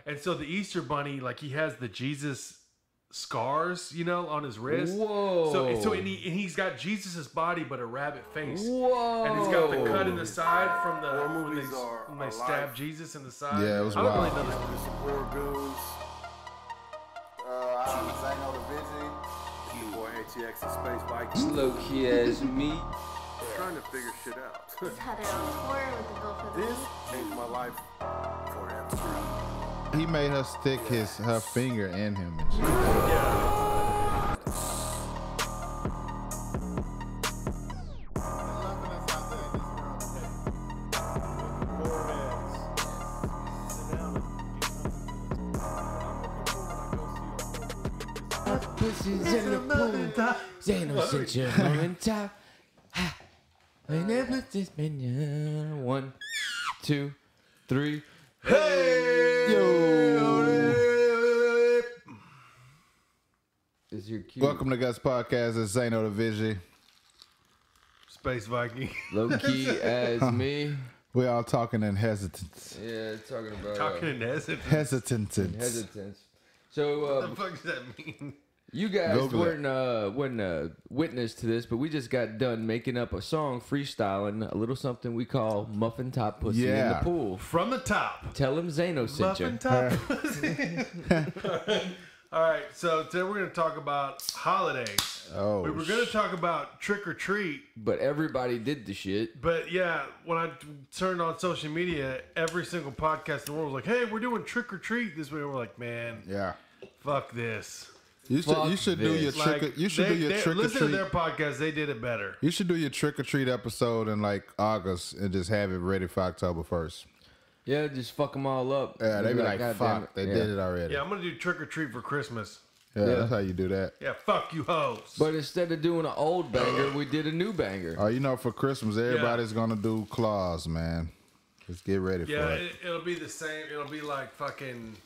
And so the Easter Bunny, like he has the Jesus scars, you know, on his wrist. Whoa. So and he's got Jesus's body, but a rabbit face. Whoa. And he's got the cut in the side from the Horror when movies they are stab Jesus in the side. Yeah, it was I don't wild. really know this. There's some horror goons. I'm Zano the Vision. Your boy ATX and Space Viking. Low key as me. Trying to figure shit out. Just had her on tour with the Bill for the This Week. changed my life forever. He made her stick her finger in him and shit. Pussy's in the pool. Zano sent you on top. Ha. I never this minion. 1, 2, 3. Hey, Is your cue? Welcome to Guts Podcast. It's Zano the Vision. Space Viking. Low key as me. We all talking in hesitance. Yeah, talking about Talking in hesitant. hesitance. So What the fuck does that mean? you guys Google it. weren't witness to this, but we just got done making up a song, freestyling a little something we call Muffin Top Pussy in the Yeah. Pool. From the top. Tell him Zano sent you. Muffin top. All right, so today we're going to talk about holidays. Oh, we were going to talk about trick or treat, But everybody did the shit. but yeah, when I turned on social media, every single podcast in the world was like, "Hey, we're doing trick or treat this way." We're like, "Man, Yeah. fuck this." You should do your this. trick. Like, You should do your trick or listen to treat. their podcast; they did it better. You should do your trick or treat episode in like August and just have it ready for October 1st. Yeah, just fuck them all up. Yeah, they be like, "God damn fuck, it." they Yeah. did it already. Yeah, I'm gonna do trick or treat for Christmas. Yeah, Yeah. that's how you do that. Yeah, fuck you hoes. But instead of doing an old banger, we did a new banger. Oh, you know, for Christmas, everybody's gonna do claws, man. Just get ready yeah, for it. it'll be the same. It'll be like fucking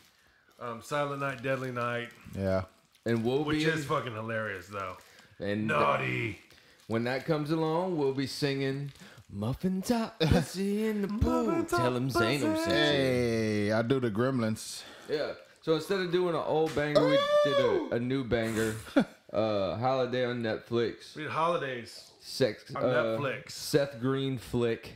Silent Night, Deadly Night, Yeah. And we'll which be is fucking hilarious though. and Naughty. when that comes along, we'll be singing Muffin Top Pussy in the Pool. Tell him Zano sent you. Hey, I do the Gremlins. Yeah. So instead of doing an old banger, we did a new banger. Holiday on Netflix. We did holidays. On Netflix. Seth Green flick.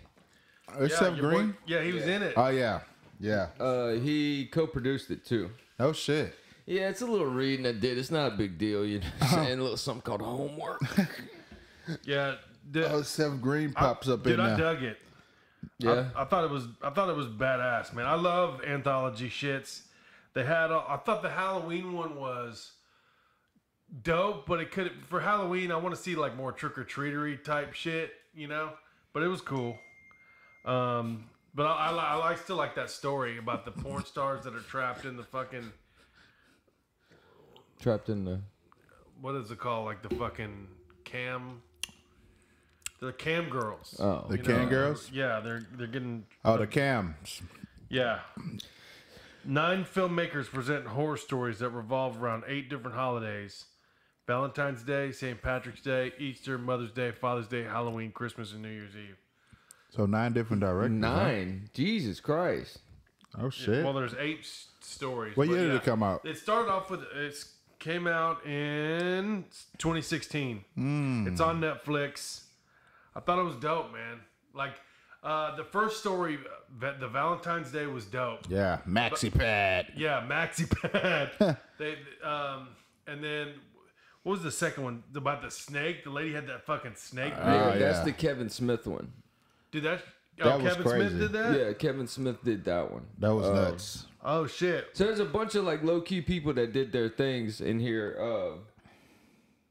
It's Seth your Green. boy- yeah, he was in it. Oh yeah, yeah. He co-produced it too. Oh shit. Yeah, it's a little reading I did. It's not a big deal. You know, saying a little something called homework. Yeah. Oh, Seth Green pops up Dude, in I there. dug it. Yeah. I thought it was badass, man. I love anthology shits. They had I thought the Halloween one was dope, but it could for Halloween I want to see like more trick or treatery type shit, you know. But it was cool. But I still like that story about the porn stars that are trapped in the fucking Trapped in the. what is it called? Like the fucking cam. The cam girls. Oh. The You Can know, Girls. Yeah, they're getting. Oh, the Cams. Yeah. 9 filmmakers present horror stories that revolve around 8 different holidays: Valentine's Day, St. Patrick's Day, Easter, Mother's Day, Father's Day, Halloween, Christmas, and New Year's Eve. So 9 different directors. huh? 9. Jesus Christ. Oh shit. Well, there's 8 stories. What but year did yeah. it come out? It started off with it came out in 2016. It's on Netflix. I thought it was dope, man. Like the first story, the Valentine's Day was dope. Yeah, Maxi Pad. Yeah, Maxi Pad. They and then what was the second one about the snake? The lady had that fucking snake. Yeah, that's yeah. the Kevin Smith one. Dude, that That was Kevin crazy. Smith did that? Yeah, Kevin Smith did that one. That was nuts. Oh shit. So there's a bunch of like low key people that did their things in here.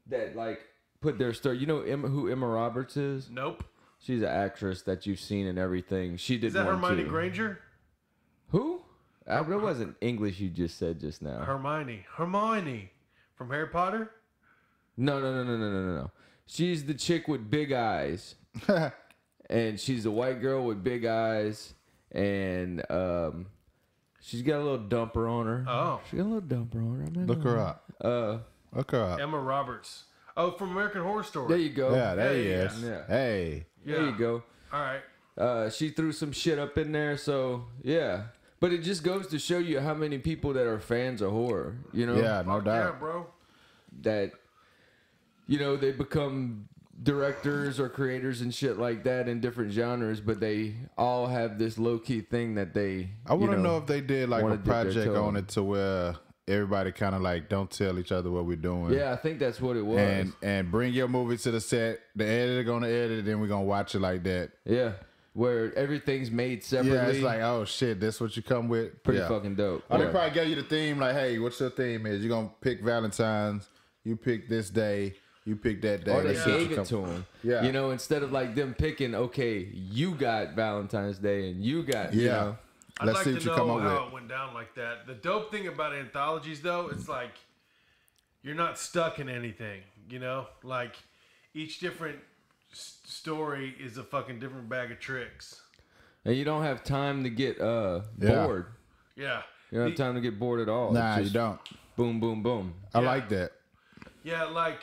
That like put their story. You know who Emma Roberts is? Nope. She's an actress that you've seen in everything. She did Is that one Hermione too. Granger? Who? That wasn't English you just said just now. Hermione from Harry Potter. No. She's the chick with big eyes. And she's a white girl with big eyes. And she's got a little dumper on her. Oh. She got a little dumper on her. I'm not Look gonna- her up. Look her up. Emma Roberts. Oh, from American Horror Story. There you go. Yeah, there he Hey, is. yeah. Hey. Yeah. There you go. All right. She threw some shit up in there, so yeah. But it just goes to show you how many people that are fans of horror, you know? Yeah, no Yeah, doubt. bro. That, you know, they become directors or creators and shit like that in different genres, but they all have this low-key thing that they, I want to know if they did like wanna a dip their project toe on in. it to where everybody kind of like don't tell each other what we're doing. Yeah, I think that's what it was. And bring your movie to the set. The editor gonna edit it, then we're gonna watch it like that. Yeah, where everything's made separately. Yeah, it's like, oh shit, this what you come with. pretty Yeah. fucking dope. Oh, they Yeah. probably gave you the theme, like, hey, what's your theme is? You're gonna pick Valentine's, you pick this day, you pick that day. Or they Let's see what gave you it come- to them. Yeah. You know, instead of like them picking, okay, you got Valentine's Day and you got, you Yeah. know. I'd Let's like see to what you know come up how with. it went down like that. The dope thing about anthologies, though, it's like you're not stuck in anything. You know, like each different story is a fucking different bag of tricks. And you don't have time to get Yeah. bored. Yeah. You don't have time to get bored at all. Nah, It's you just don't. boom, boom, boom. I Yeah. like that. Yeah, like,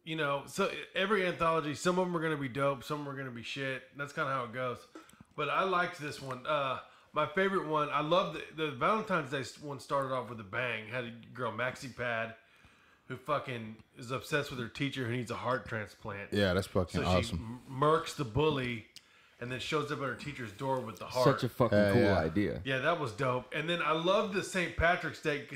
you know, so every anthology, some of them are going to be dope, some are going to be shit. That's kind of how it goes. But I liked this one. My favorite one, I love the Valentine's Day one started off with a bang. Had a girl, Maxi Pad, who fucking is obsessed with her teacher who needs a heart transplant. Yeah, that's fucking So awesome. she murks the bully and then shows up at her teacher's door with the heart. Such a fucking cool yeah. idea. Yeah, that was dope. And then I love the St. Patrick's Day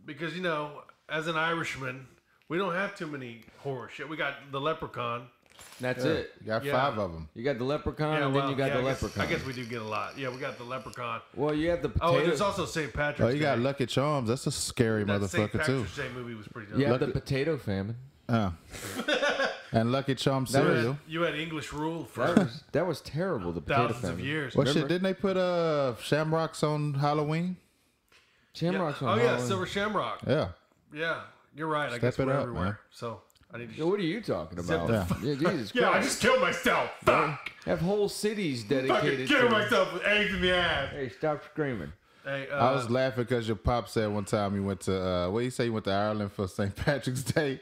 because, you know, as an Irishman, we don't have too many horror shit. We got the Leprechaun. That's it. You got Yeah. 5 of them. You got the leprechaun Yeah, and then you got yeah, the I guess- leprechaun. I guess we do get a lot. Yeah, we got the Leprechaun. Well, you have the Oh, and potato. there's also St. Patrick's Oh, you got Day. Lucky Charms. That's a scary That St. motherfucker too. Patrick's Day movie was pretty dope. you have the Lucky- potato famine. And Lucky Charms That was- cereal. You had English Rule That for was that was terrible. The potato thousands famine. of years. What shit? Remember? Didn't they put shamrocks on Halloween? Shamrocks Yeah. on Oh, yeah, Halloween. Silver Shamrock. Yeah. Yeah, you're right. I Step guess it we're up, everywhere. man. So I need to. Yeah, what are you talking about? Yeah. Yeah, Jesus Christ. Yeah, I just killed myself. Fuck. have whole cities Fucking dedicated killing to. myself with eggs in the ass. Hey, stop screaming. Hey, I was laughing because your pop said one time he went to what you say he went to Ireland for St. Patrick's Day,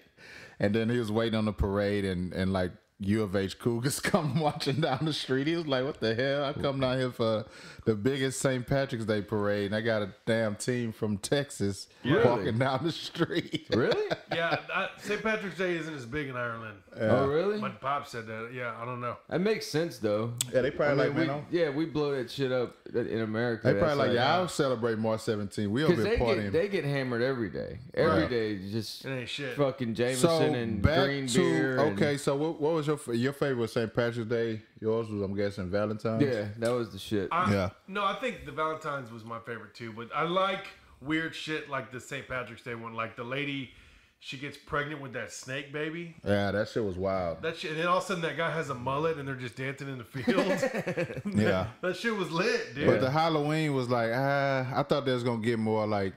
and then he was waiting on the parade and like U of H Cougars come watching down the street. He was like, "What the hell? I come down here for the biggest St. Patrick's Day parade, and I got a damn team from Texas Really? walking down the street." Really? yeah, St. Patrick's Day isn't as big in Ireland. Oh, really? My pop said that. Yeah, I don't know. That makes sense though. Yeah, they probably I mean, we blow that shit up in America. They probably That's like, yeah, I'll celebrate March 17th. We over Because here partying. they get hammered every day. Every Right. day, just It ain't shit. fucking Jameson So and back green to beer. and- okay. So what was your favorite was St. Patrick's Day? Yours was, I'm guessing, Valentine's. Yeah, that was the shit. Yeah. No, I think the Valentine's was my favorite too, but I like weird shit like the St. Patrick's Day one. Like the lady, she gets pregnant with that snake baby. Yeah, that shit was wild. That shit, and then all of a sudden that guy has a mullet and they're just dancing in the fields. Yeah. That shit was lit, dude. But the Halloween was like, I thought they was gonna get more like,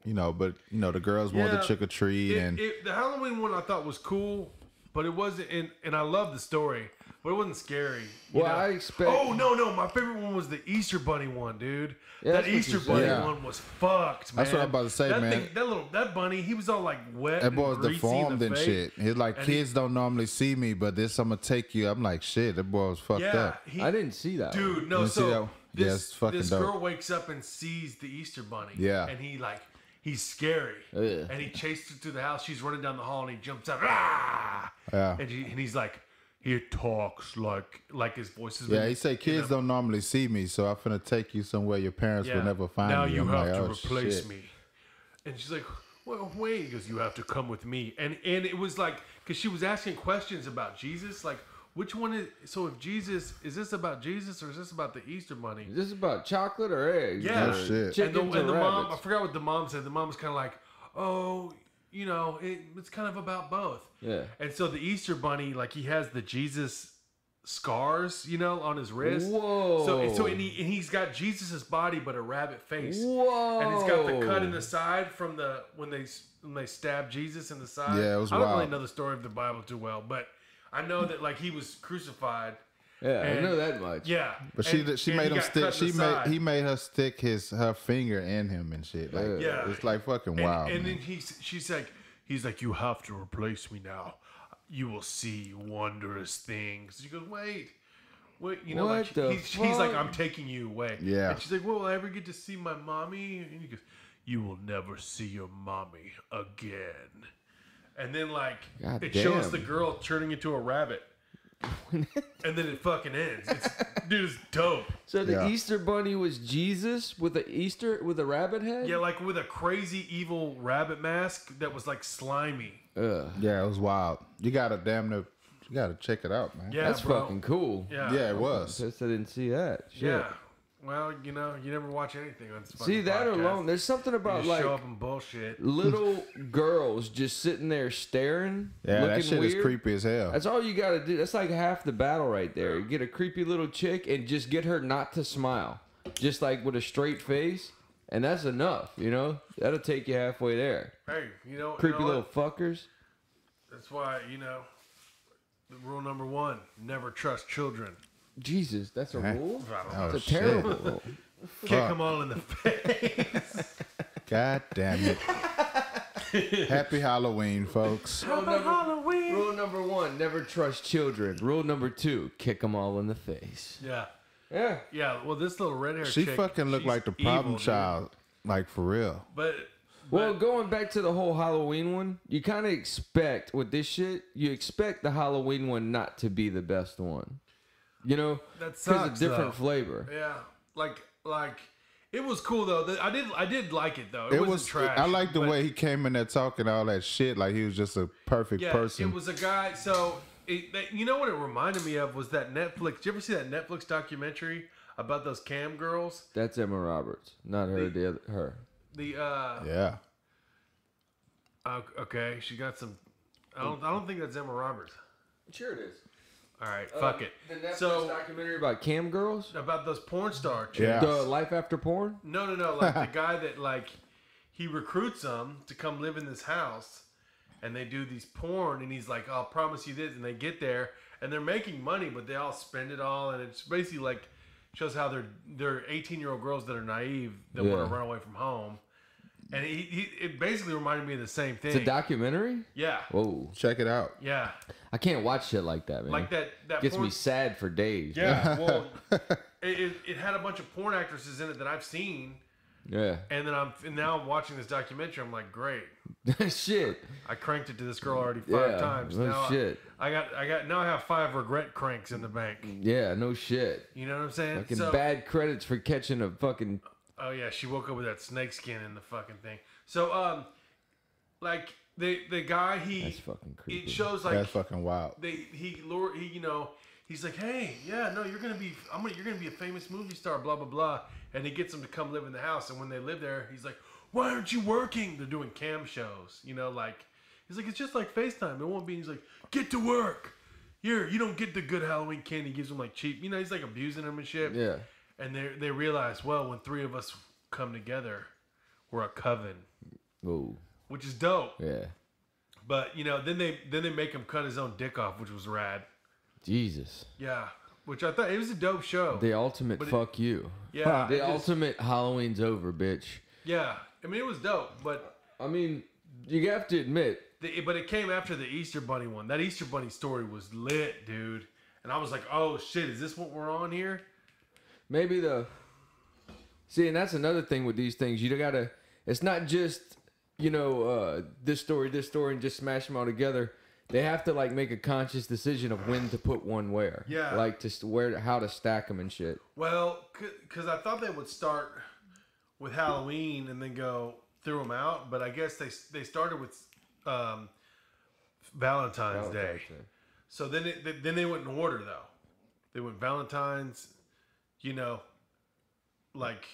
but the girls wanted Yeah, to trick or treat and the Halloween one I thought was cool, but it wasn't. And I love the story, but it wasn't scary. you Well, know? I expect- Oh no, my favorite one was the Easter Bunny one, dude. Yeah, that that's what Easter you said. Bunny Yeah. one was fucked, man. That's what I'm about to say, that man. That bunny, he was all like wet. that boy and was greasy in deformed the and face. shit. He's like, And kids don't normally see me, but this I'm gonna take you. I'm like, shit, that boy was fucked Yeah, up. I didn't see that. one. Dude, no. You see that So one? Yeah, this, it's fucking this dope. girl wakes up and sees the Easter Bunny. Yeah. and he's scary. Ugh. And he chases her through the house. She's running down the hall and he jumps out. Ah! Yeah. And he's like, he talks like his voice is. Yeah, he said kids don't normally see me, so I'm finna take you somewhere your parents will never find now me. you I'm have like, to oh, replace shit. me. And she's like, well, wait. He goes, you have to come with me. And it was like, because she was asking questions about Jesus, like, which one is, so if Jesus, is this about Jesus or is this about the Easter Bunny? Is this about chocolate or eggs? Yeah. Or Oh, shit. Chickens and or the mom, I rabbits? forgot what the mom said. The mom was kind of like, oh, it's kind of about both. Yeah. And so the Easter Bunny, like he has the Jesus scars, on his wrist. Whoa. So and he's got Jesus's body but a rabbit face. Whoa. And he's got the cut in the side from when they stabbed Jesus in the side. Yeah, it was I don't really wild. know the story of the Bible too well, but I know that like he was crucified. Yeah, I and- know that much. Yeah. But and she he made him got stick. cut in the side. He made her stick her finger in him and shit. Like, Yeah. it's like fucking And, wild. and man. then he's like, you have to replace me now. You will see wondrous things. She goes, wait, Well, you know, What like the he's like, fuck? I'm taking you away. Yeah. And she's like, will I ever get to see my mommy? And he goes, you will never see your mommy again. And then like God it shows damn. the girl turning into a rabbit. And then it fucking ends. Dude, it's dope. So the Yeah. Easter bunny was Jesus with a rabbit head? Yeah, like with a crazy evil rabbit mask that was like slimy. Ugh. Yeah, it was wild. You gotta check it out, man. Yeah, That's bro. fucking cool. Yeah. Yeah, it was. Pissed I didn't see that. Shit. Yeah. Well, you know, you never watch anything on this fucking See that podcast. alone? There's something You about just like show up and bullshit. little girls just sitting there staring, Yeah, looking that shit weird. is creepy as hell. That's all you gotta do. That's like half the battle right there. You get a creepy little chick and just get her not to smile, just like with a straight face, and that's enough. You know, that'll take you halfway there. Hey, you know, Creepy you know little what? fuckers. That's why, you know, the rule number 1, never trust children. Jesus, that's a rule. I don't know. Oh, It's a shit. terrible rule. Kick them all in the face. God damn it. Happy Halloween, folks. Rule number 1, never trust children. Rule number 2, kick them all in the face. Yeah. Yeah. Yeah, well, this little red hair She chick, fucking looked she's like the problem evil, dude. child. Like, for real. But Well, going back to the whole Halloween one, you kind of expect with this shit, you expect the Halloween one not to be the best one. You know, That because sucks, a different though. flavor. yeah, like it was cool though. I did like it though. It, It wasn't was. trash. I like the but- way he came in there talking all that shit. Like he was just a perfect Yeah, person. it was a guy. So you know what it reminded me of was that Netflix. Did you ever see that Netflix documentary about those cam girls? That's Emma Roberts, not her. The other her. The Yeah. okay, she got some. I don't think that's Emma Roberts. Sure it is. All right, fuck it. The Netflix So documentary about cam girls, about those porn star chicks. Yeah. the life after porn. No, like the guy that like he recruits them to come live in this house, and they do these porn, and he's like, "I'll promise you this," and they get there, and they're making money, but they all spend it all, and it's basically like shows how they're 18-year-old girls that are naive that want Yeah. to run away from home, and it basically reminded me of the same thing. It's a documentary. Yeah, Whoa, Check it out. yeah, I can't watch shit like that, man. like that gets porn, me sad for days. Yeah, well, it had a bunch of porn actresses in it that I've seen. Yeah. And then now I'm watching this documentary. I'm like, great. Shit. I cranked it to this girl already 5 Yeah, times. no Now shit. I have 5 regret cranks in the bank. Yeah, no shit. You know what I'm saying? Fucking So, bad credits for catching a fucking. oh yeah, she woke up with that snake skin in the fucking thing. So like the guy That's fucking creepy. it shows like That's fucking wild. he you know he's like, hey, yeah, no, you're gonna be a famous movie star, blah blah blah, and he gets them to come live in the house. And when they live there, he's like, why aren't you working? They're doing cam shows, you know, like he's like, it's just like FaceTime. It won't be. He's like, get to work. Here, you don't get the good Halloween candy. He gives them like cheap, you know, he's like abusing them and shit. Yeah. And they realize, well, when 3 of us come together, we're a coven, Oh. which is dope. Yeah. But you know, then they make him cut his own dick off, which was rad. Jesus. Yeah, which I thought it was a dope show. The ultimate But it- fuck you. Yeah, The it just- ultimate Halloween's over, bitch. Yeah, I mean it was dope, but I mean, you have to admit, but it came after the Easter Bunny one. That Easter Bunny story was lit, dude. And I was like, oh shit, is this what we're on here? maybe see, and that's another thing with these things. You gotta. It's not just this story, and just smash them all together. They have to like make a conscious decision of when to put one where. Yeah. Like how to stack them and shit. Well, because I thought they would start with Halloween and then go through them out, but I guess they started with Valentine's Day. So then they went in order though. They went Valentine's, you know, like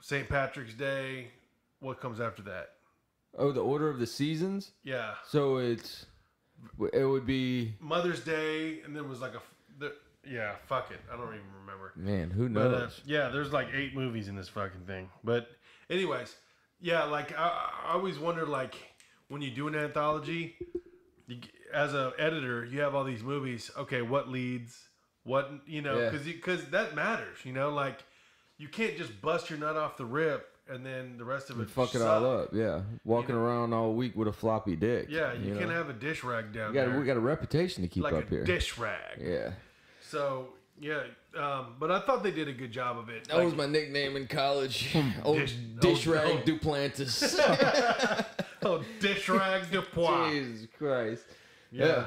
St. Patrick's Day. What comes after that? Oh, the order of the seasons. Yeah, So it would be, Mother's Day, and then was like yeah, fuck it. I don't even remember. man, who But knows? yeah, there's like 8 movies in this fucking thing. But anyways, yeah, like I always wonder, like when you do an anthology, as a editor, you have all these movies. Okay, what leads? What because that matters. You know, like you can't just bust your nut off the rip and then the rest of it Fuck it suck. all up. Yeah, walking around all week with a floppy dick. Yeah, you can't know? have a dish rag down We there got a reputation to keep like up a here. dish rag. Yeah. So Yeah, but I thought they did a good job of it. That was my nickname in college. Old dish rag Duplantis. Oh, dish rag de pois. Jesus Christ. Yeah.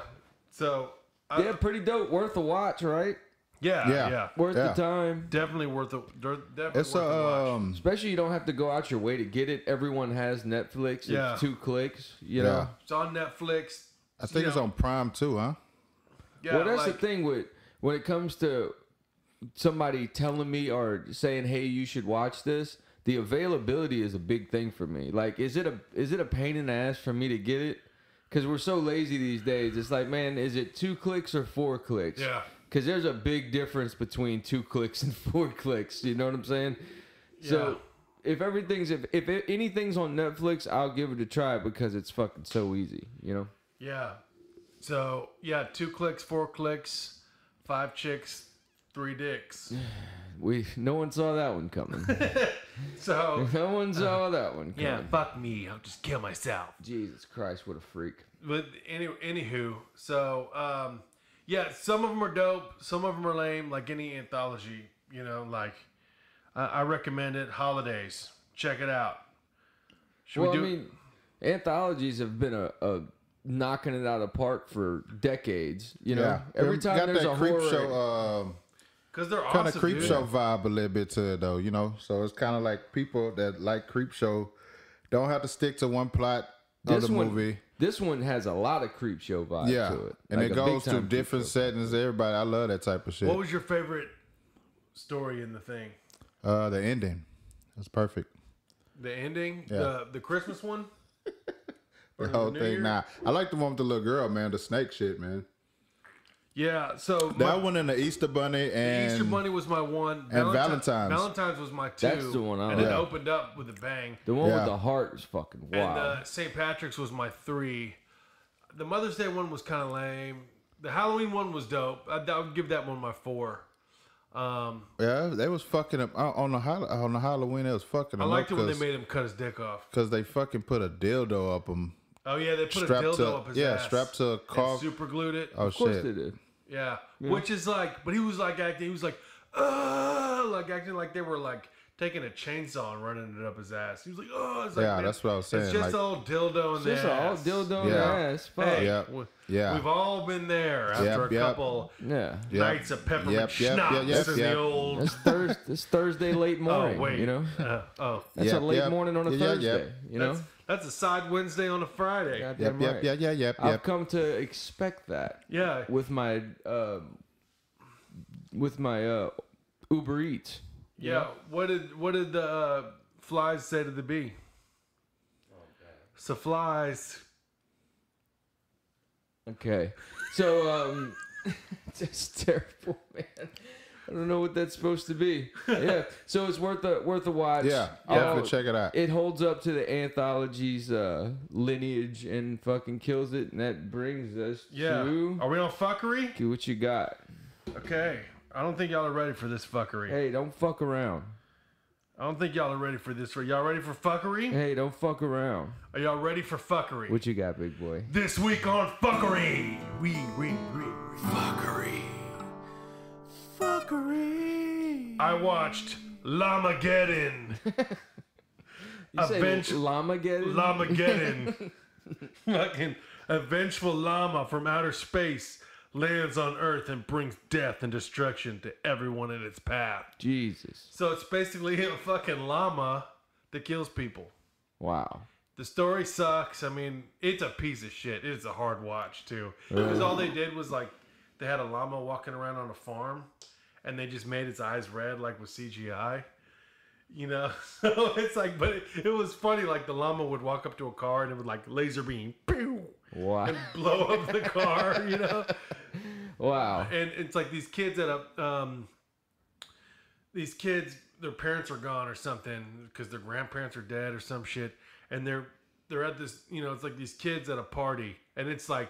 So. Yeah, pretty dope. Worth a watch, right? Yeah. Worth the time. Definitely worth it. Definitely It's worth a watch. Especially you don't have to go out your way to get it. Everyone has Netflix. Yeah. It's 2 clicks. You know. It's on Netflix. I think it's on Prime too, huh? Yeah, Well, that's the thing with when it comes to somebody telling me or saying, "Hey, you should watch this." The availability is a big thing for me. Like, is it a pain in the ass for me to get it? Because we're so lazy these days. It's like, man, is it 2 clicks or 4 clicks? Yeah. Because there's a big difference between 2 clicks and 4 clicks. You know what I'm saying? Yeah. So if anything's on Netflix, I'll give it a try because it's fucking so easy. You know? Yeah. So 2 clicks, 4 clicks, 5 chicks, 3 dicks. No one saw that one coming. So No one saw that one coming. yeah, fuck me. I'll just kill myself. Jesus Christ, what a freak. But anywho, so some of them are dope, some of them are lame, like any anthology. You know, like I recommend it. Holidays, check it out. I mean, anthologies have been a knocking it out of the park for decades. You know, every time got there's that a creep horror show, because they're kind awesome, of creep dude. show vibe a little bit to it though, you know. So it's kind of like people that like creep show don't have to stick to one plot of the movie. This one has a lot of creep show vibe to it, and like it a goes to big-time different creep show. settings. Everybody, I love that type of shit. What was your favorite story in the thing? The ending? That's perfect. The ending, Yeah. the Christmas one. The Or whole New thing. Year? Nah, I like the one with the little girl, man. The snake shit, man. Yeah, so That one and the Easter Bunny and Easter Bunny was my one. and Valentine's. Valentine's was my 2. That's the one I and it like. opened up with a bang. The one Yeah. with the heart is fucking wild. And St. Patrick's was my 3. The Mother's Day one was kind of lame. The Halloween one was dope. I would give that one my 4. Yeah, they was fucking up on the Halloween. They was fucking. I Him liked it up when they made him cut his dick off. because they fucking put a dildo up him, Oh yeah, they put a strapped dildo to up his ass. strapped to a and car. super glued it. Oh of course shit! they did. Yeah. Which is like, but he was like acting. He was like acting like they were like taking a chainsaw and running it up his ass. He was like, oh, it's like, Yeah, man, that's what I was saying, It's just like- all dildo in the Just all ass. dildo in Yeah. the ass. Fuck. Hey, Yep. we've all been there after Yep, a yep. couple Yeah. Yep. nights of peppermint Yep, yep, schnapps yep, yep, in yep. the old. That's Thursday late morning. Oh wait, You know, that's Yep, a late yep. morning on a Yeah, Thursday. yep. You know, that's a side Wednesday on a Friday. Goddamn Yep, right. yep. I've come to expect that Yeah, with my Uber Eats. yeah. What did the flies say to the bee? So flies. Okay, so just terrible, man. I don't know what that's supposed to be. Yeah, so it's worth a watch. Yeah, I'll have to check it out. It holds up to the anthology's lineage and fucking kills it, and that brings us Yeah. to Are we on fuckery? what you got. Okay. I don't think y'all are ready for this fuckery. Hey, don't fuck around. I don't think y'all are ready for this. Are y'all ready for fuckery? Hey, don't fuck around. Are y'all ready for fuckery? What you got, big boy? This week on fuckery. Fuckery. I watched Llamageddon. You say Avenge- llama get it? Llamageddon. Fucking a vengeful llama from outer space lands on Earth and brings death and destruction to everyone in its path. Jesus. So it's basically a fucking llama that kills people. Wow. The story sucks. I mean, it's a piece of shit. It's a hard watch, too. Because all they did was, like, they had a llama walking around on a farm, and they just made its eyes red, like, with CGI. You know? So it's like, but it was funny. Like, the llama would walk up to a car, and it would, like, laser beam, pew, Wow. and blow up the car, you know? Wow. And it's like these kids their parents are gone or something because their grandparents are dead or some shit, and they're at this, you know, it's like these kids at a party, and it's like,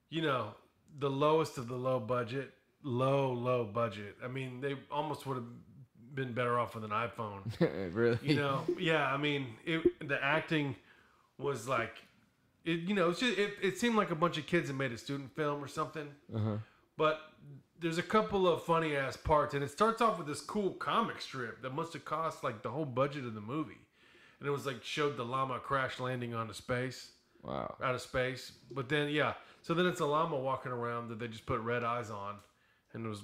you know, the lowest of the low budget. I mean, they almost would have been better off with an iPhone. Really? You know, yeah. I mean, the acting was like, it. You know, it's just, it seemed like a bunch of kids that made a student film or something. Uh-huh. But there's a couple of funny ass parts, and it starts off with this cool comic strip that must have cost like the whole budget of the movie, and it was like showed the llama crash landing onto space, Wow. out of space. But then so then it's a llama walking around that they just put red eyes on, and it was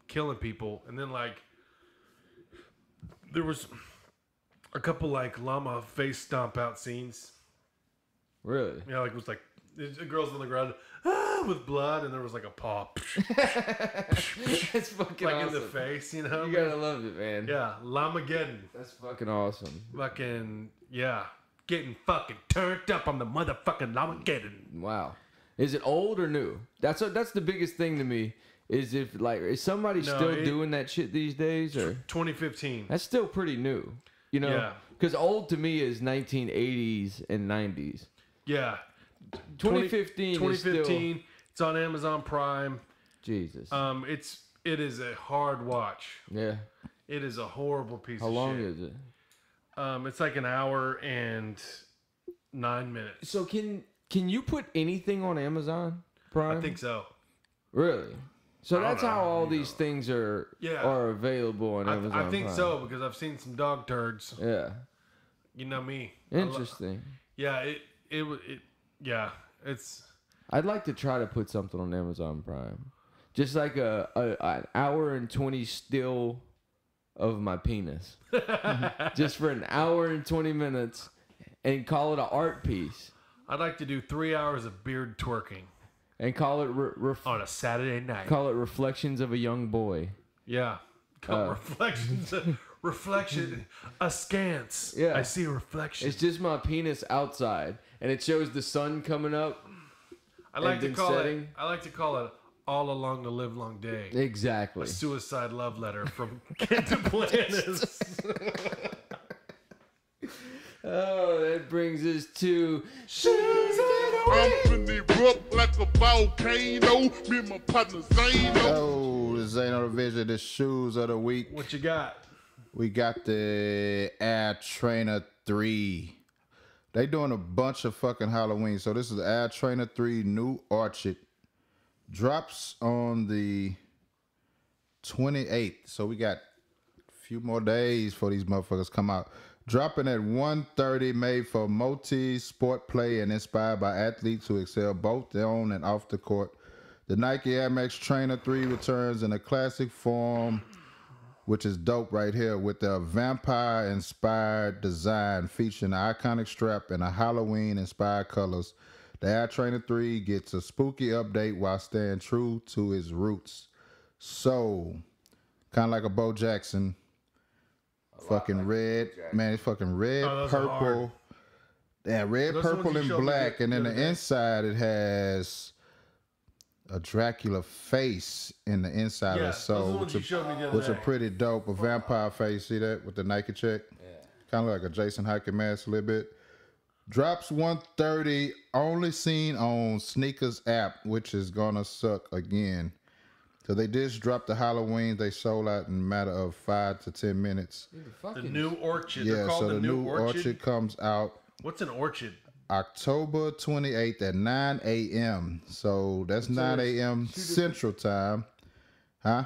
killing people, and then like there was a couple like llama face stomp out scenes. Really? Yeah, like it was like the girls on the ground with blood, and there was like a paw That's fucking like awesome. in the face, you know. You gotta love it, man. Yeah, Llamageddon. That's fucking awesome. Fucking getting fucking turned up on the motherfucking Llamageddon. Wow. Is it old or new? That's the biggest thing to me. Is is somebody still doing that shit these days, or 2015? that's still pretty new, you know? Yeah. Because old to me is 1980s and 90s. Yeah, 2015. 2015. It's on Amazon Prime. Jesus. It is a hard watch. Yeah. It is a horrible piece How of long shit. is it? It's like an hour and 9 minutes. So can you put anything on Amazon Prime? I think so. Really? So I don't that's how know, all you these things are available on Amazon I think Prime. so because I've seen some dog turds. Yeah. You know me. Interesting. It's I'd like to try to put something on Amazon Prime. Just like an hour and 20 still of my penis. Just for an hour and 20 minutes and call it an art piece. I'd like to do 3 hours of beard twerking And call it on a Saturday night. call it Reflections of a Young Boy. Yeah. Reflection. Askance. Yeah. I see a reflection. It's just my penis outside and it shows the sun coming up. I like and to then call setting. it all along the livelong day. Exactly. A suicide love letter from Kent to Planis. Oh, that brings us to I'm finna erupt like a volcano. Me and my partner Zano. Oh, the Zano Division, the shoes of the week. What you got? We got the Air Trainer 3. They doing a bunch of fucking Halloween. So this is Air Trainer 3 New Orchid. Drops on the 28th. So we got a few more days for these motherfuckers come out. Dropping at 1:30, made for multi-sport play and inspired by athletes who excel both on and off the court. The Nike Air Max Trainer 3 returns in a classic form, which is dope right here, with a vampire-inspired design featuring an iconic strap and a Halloween-inspired colors. The Air Trainer 3 gets a spooky update while staying true to its roots. So, kind of like a Bo Jackson. Fucking red, man, it's fucking red, those are hard. purple. Yeah, red, Those are the purple, ones you and showed me black. And then the the other day. inside, it has a Dracula face in the inside Yeah, of the those are sole, the ones you showed me the other which are day. pretty dope. A vampire face, see that with the Nike check? Yeah. Kind of like a Jason Hiking mask a little bit. Drops 1:30, only seen on Sneakers app, which is gonna suck again. So they just dropped the Halloween. They sold out in a matter of 5 to 10 minutes. The new orchid. They're Yeah, called so the new orchid. orchid comes out What's an orchid? October 28th at 9 a.m. So that's 9 a.m. Central Time. Huh?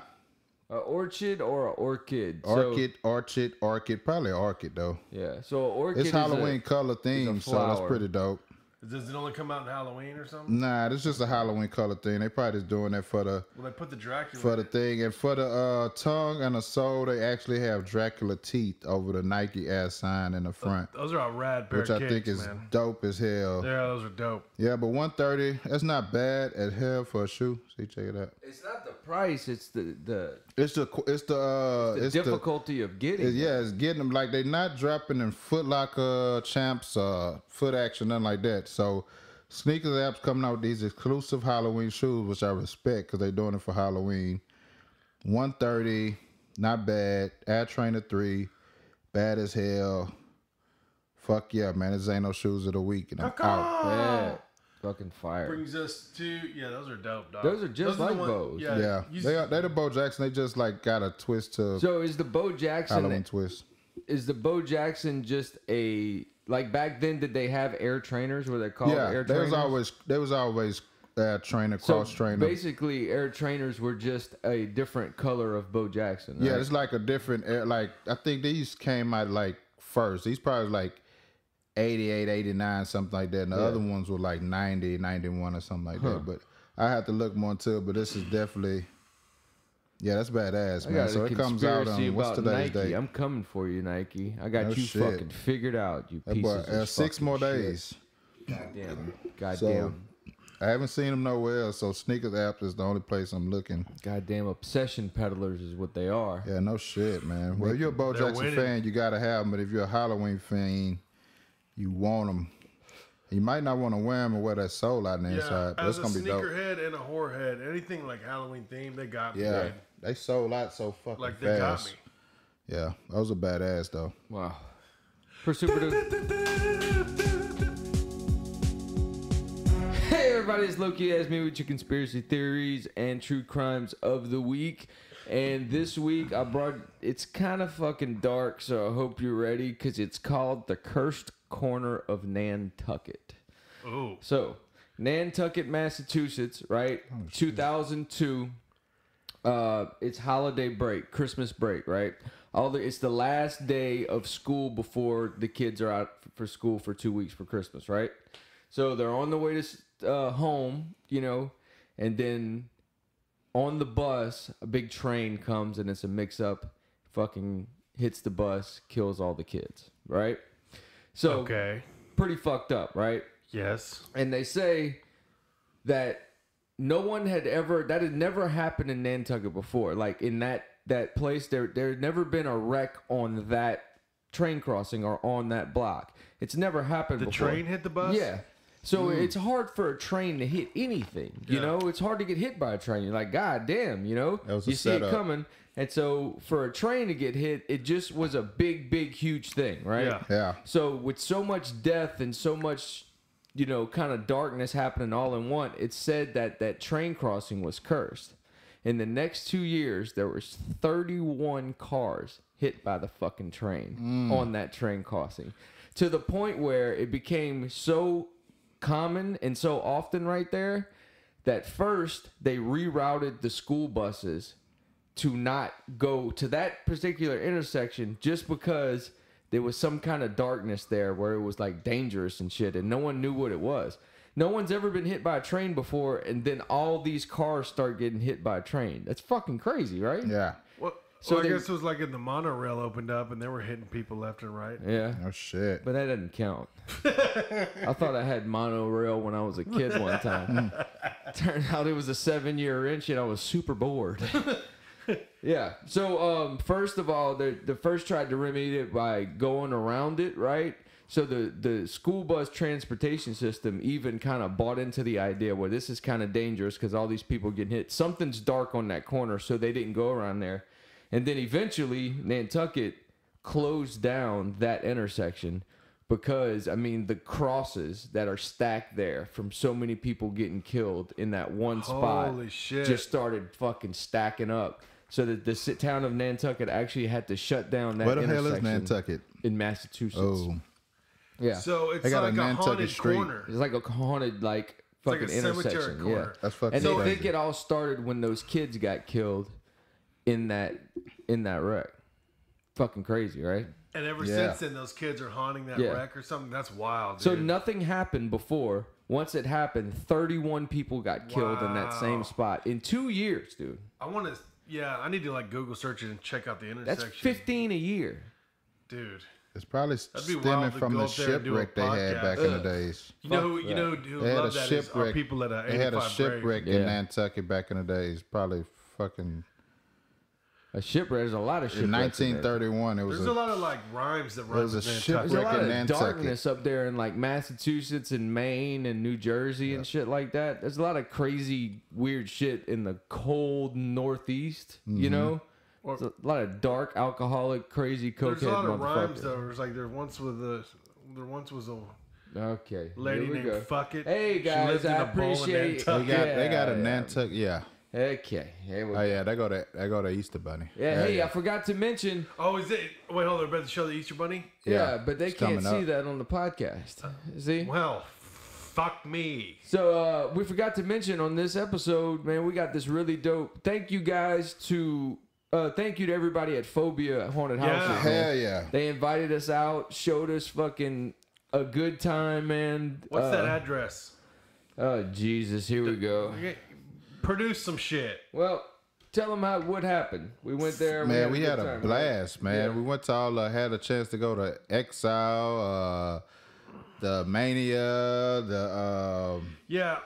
an orchid or an orchid. Orchid. Probably orchid, though. Yeah. So an orchid It's is Halloween color theme, so that's flower. pretty dope. Does it only come out in Halloween or something? Nah, it's just a Halloween color thing. They probably just doing that for the Well, they put the Dracula. for the thing. And for the tongue and the sole, they actually have Dracula teeth over the Nike Air sign in the front, Those are a rad pair which of I think kicks, is man. dope as hell. Yeah, those are dope. Yeah, but 130, that's not bad at hell for a shoe. See, check it out. It's not the price. It's the It's the difficulty of getting. it's getting them. Like, they not dropping in Foot Locker, Champs, Foot Action, nothing like that. So Sneakers app's coming out with these exclusive Halloween shoes, which I respect because they're doing it for Halloween. 130, not bad. Air Trainer 3, bad as hell. Fuck yeah, man. This ain't no shoes of the week, and I'm out. Yeah. Fucking fire. Brings us to those are dope, dog. Those are just the like ones- bows. Yeah, they're the Bo Jackson. They just like got a twist to So is the Bo Jackson Halloween twist. is the Bo Jackson just a like back then? Did they have air trainers? Were they called Yeah, air they trainers? was always trainer, So cross trainer. basically, air trainers were just a different color of Bo Jackson. Right? Yeah, it's like a different air. Like I think these came out like first. These probably like 88, 89, something like that. And the other ones were like 90, 91 or something like that. But I have to look more into it. But this is definitely, yeah, that's badass, I man. got So a it comes out conspiracy on what's about today's Nike. date? I'm coming for you, Nike. I got No you shit. fucking figured out. You That pieces boy, of 6 more fucking shit. days. Goddamn. Goddamn. So I haven't seen them nowhere else. So sneakers app is the only place I'm looking. Goddamn obsession peddlers is what they are. Yeah, no shit, man. Well, if you're a Bo They're Jackson winning. fan, you gotta have them. But if you're a Halloween fan, you want them. You might not want to wear them or wear that soul out on the Yeah, inside, but as it's a gonna be dope. sneakerhead and a horror head, anything like Halloween themed, they got me. Yeah, man. they sold out so fucking Like they fast. got me. Yeah, those are badass though. Wow. For Super Hey everybody, it's Loki as me with your conspiracy theories and true crimes of the week. And this week I brought, it's kind of fucking dark, so I hope you're ready, because it's called The Cursed Corner of Nantucket. Oh, So, Nantucket, Massachusetts, right? 2002. It's holiday break, Christmas break, right? It's the last day of school before the kids are out for school for 2 weeks for Christmas, right? So they're on the way to home, you know, and then on the bus, a big train comes and it's a mix-up, fucking hits the bus, kills all the kids, right? So okay. pretty fucked up, right? Yes. And they say that no one had never happened in Nantucket before. Like in that place, there had never been a wreck on that train crossing or on that block. It's never happened The before. train hit the bus? Yeah. So it's hard for a train to hit anything. You Yeah. know, it's hard to get hit by a train. You're like, God damn, you know? That was a You see it setup. coming. And so for a train to get hit, it just was a big, huge thing, right? Yeah. Yeah, So with so much death and so much, you know, kind of darkness happening all in one, it's said that that train crossing was cursed. In the next 2 years, there was 31 cars hit by the fucking train on that train crossing, to the point where it became so common and so often right there that first they rerouted the school buses to not go to that particular intersection just because there was some kind of darkness there where it was like dangerous and shit, and no one knew what it was. No one's ever been hit by a train before, and then all these cars start getting hit by a train. That's fucking crazy, right? yeah. Well, So I they- guess it was like in the monorail opened up and they were hitting people left and right. Yeah. No shit. But that doesn't count. I thought I had monorail when I was a kid one time. Turned out it was a 7-year inch and I was super bored. Yeah. So first of all, the first tried to remedy it by going around it, right? So the school bus transportation system even kind of bought into the idea where this is kind of dangerous because all these people getting hit. Something's dark on that corner, so they didn't go around there. And then eventually Nantucket closed down that intersection because, I mean, the crosses that are stacked there from so many people getting killed in that one spot Holy shit. just started fucking stacking up. So that the town of Nantucket actually had to shut down that Where the hell intersection is Nantucket? in Massachusetts. Oh, Yeah. So it's They got like a a Nantucket haunted street. corner. It's like a haunted, like, It's like fucking a cemetery intersection. corner. Yeah. that's fucking And they crazy. think it all started when those kids got killed in that wreck. Fucking crazy, right? And ever Yeah. since then, those kids are haunting that Yeah. wreck or something. That's wild. So dude. nothing happened before. Once it happened, 31 people got killed in that same Wow. spot in 2 years, dude. I want to. Yeah, I need to like Google search it and check out the intersection. That's 15 a year. Dude. It's probably be stemming wild to from go the up there and do a shipwreck they had podcast. back in the days. You know, Fuck you know who They had a love that is our shipwreck. people at a They had a 85 shipwreck Brave. in Yeah. Nantucket back in the days. Probably fucking A shipwreck. There's a lot of in shipwrecks in there. 1931. It was There's a lot of like rhymes that rhyme was a with There's Nantucket. a shipwreck lot in of Nantucket. darkness up there in like Massachusetts and Maine and New Jersey and shit like that. There's a lot of crazy, weird shit in the cold Northeast. You know, Or- there's a lot of dark, alcoholic, crazy cokehead There's a lot of rhymes motherfuckers. though. There's like there once was a Okay, lady here we named go. Fuck It. Hey She guys, lived in I a bowl in appreciate. Nantucket. they got a Yeah. Nantucket. Yeah. Okay, here we go. Oh yeah, they go to Easter Bunny. Yeah, hey, I forgot to mention. Oh, is it? Wait, hold on. About to show the Easter Bunny. Yeah, Yeah, but they it's can't coming see up. that on the podcast. See? Well, fuck me. So we forgot to mention on this episode, man, we got this really dope. Thank you to everybody at Phobia Haunted House. Yeah. Hell yeah. They invited us out, showed us fucking a good time, man. What's that address? Oh, Jesus, here we go. Produce some shit. Well, tell them what happened. We went there. Man, we had good a time, blast, man. Yeah. We went to had a chance to go to Exile, the Mania, Yeah,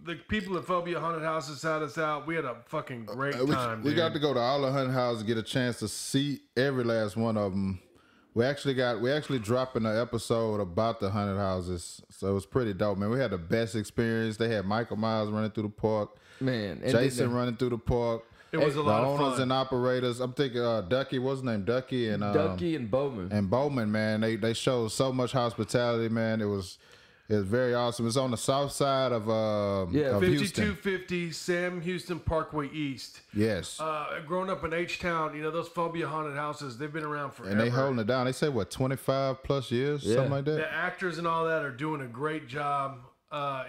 the people at Phobia Haunted Houses had us out. We had a fucking great time. we got to go to all the haunted houses, get a chance to see every last one of them. We actually dropping an episode about the haunted houses, so it was pretty dope, man. We had the best experience. They had Michael Myers running through the park, man. And Jason running through the park. It was a lot of The owners fun. and operators. I'm thinking Ducky. What's his name? Ducky and Bowman. and Bowman, man. They showed so much hospitality, man. It was very awesome. It's on the south side of Houston. 5250 Sam Houston Parkway East. Yes. Growing up in H-Town, those Phobia Haunted Houses, they've been around forever. And they holding it down. They say, 25 plus years? Yeah. Something like that? The actors and all that are doing a great job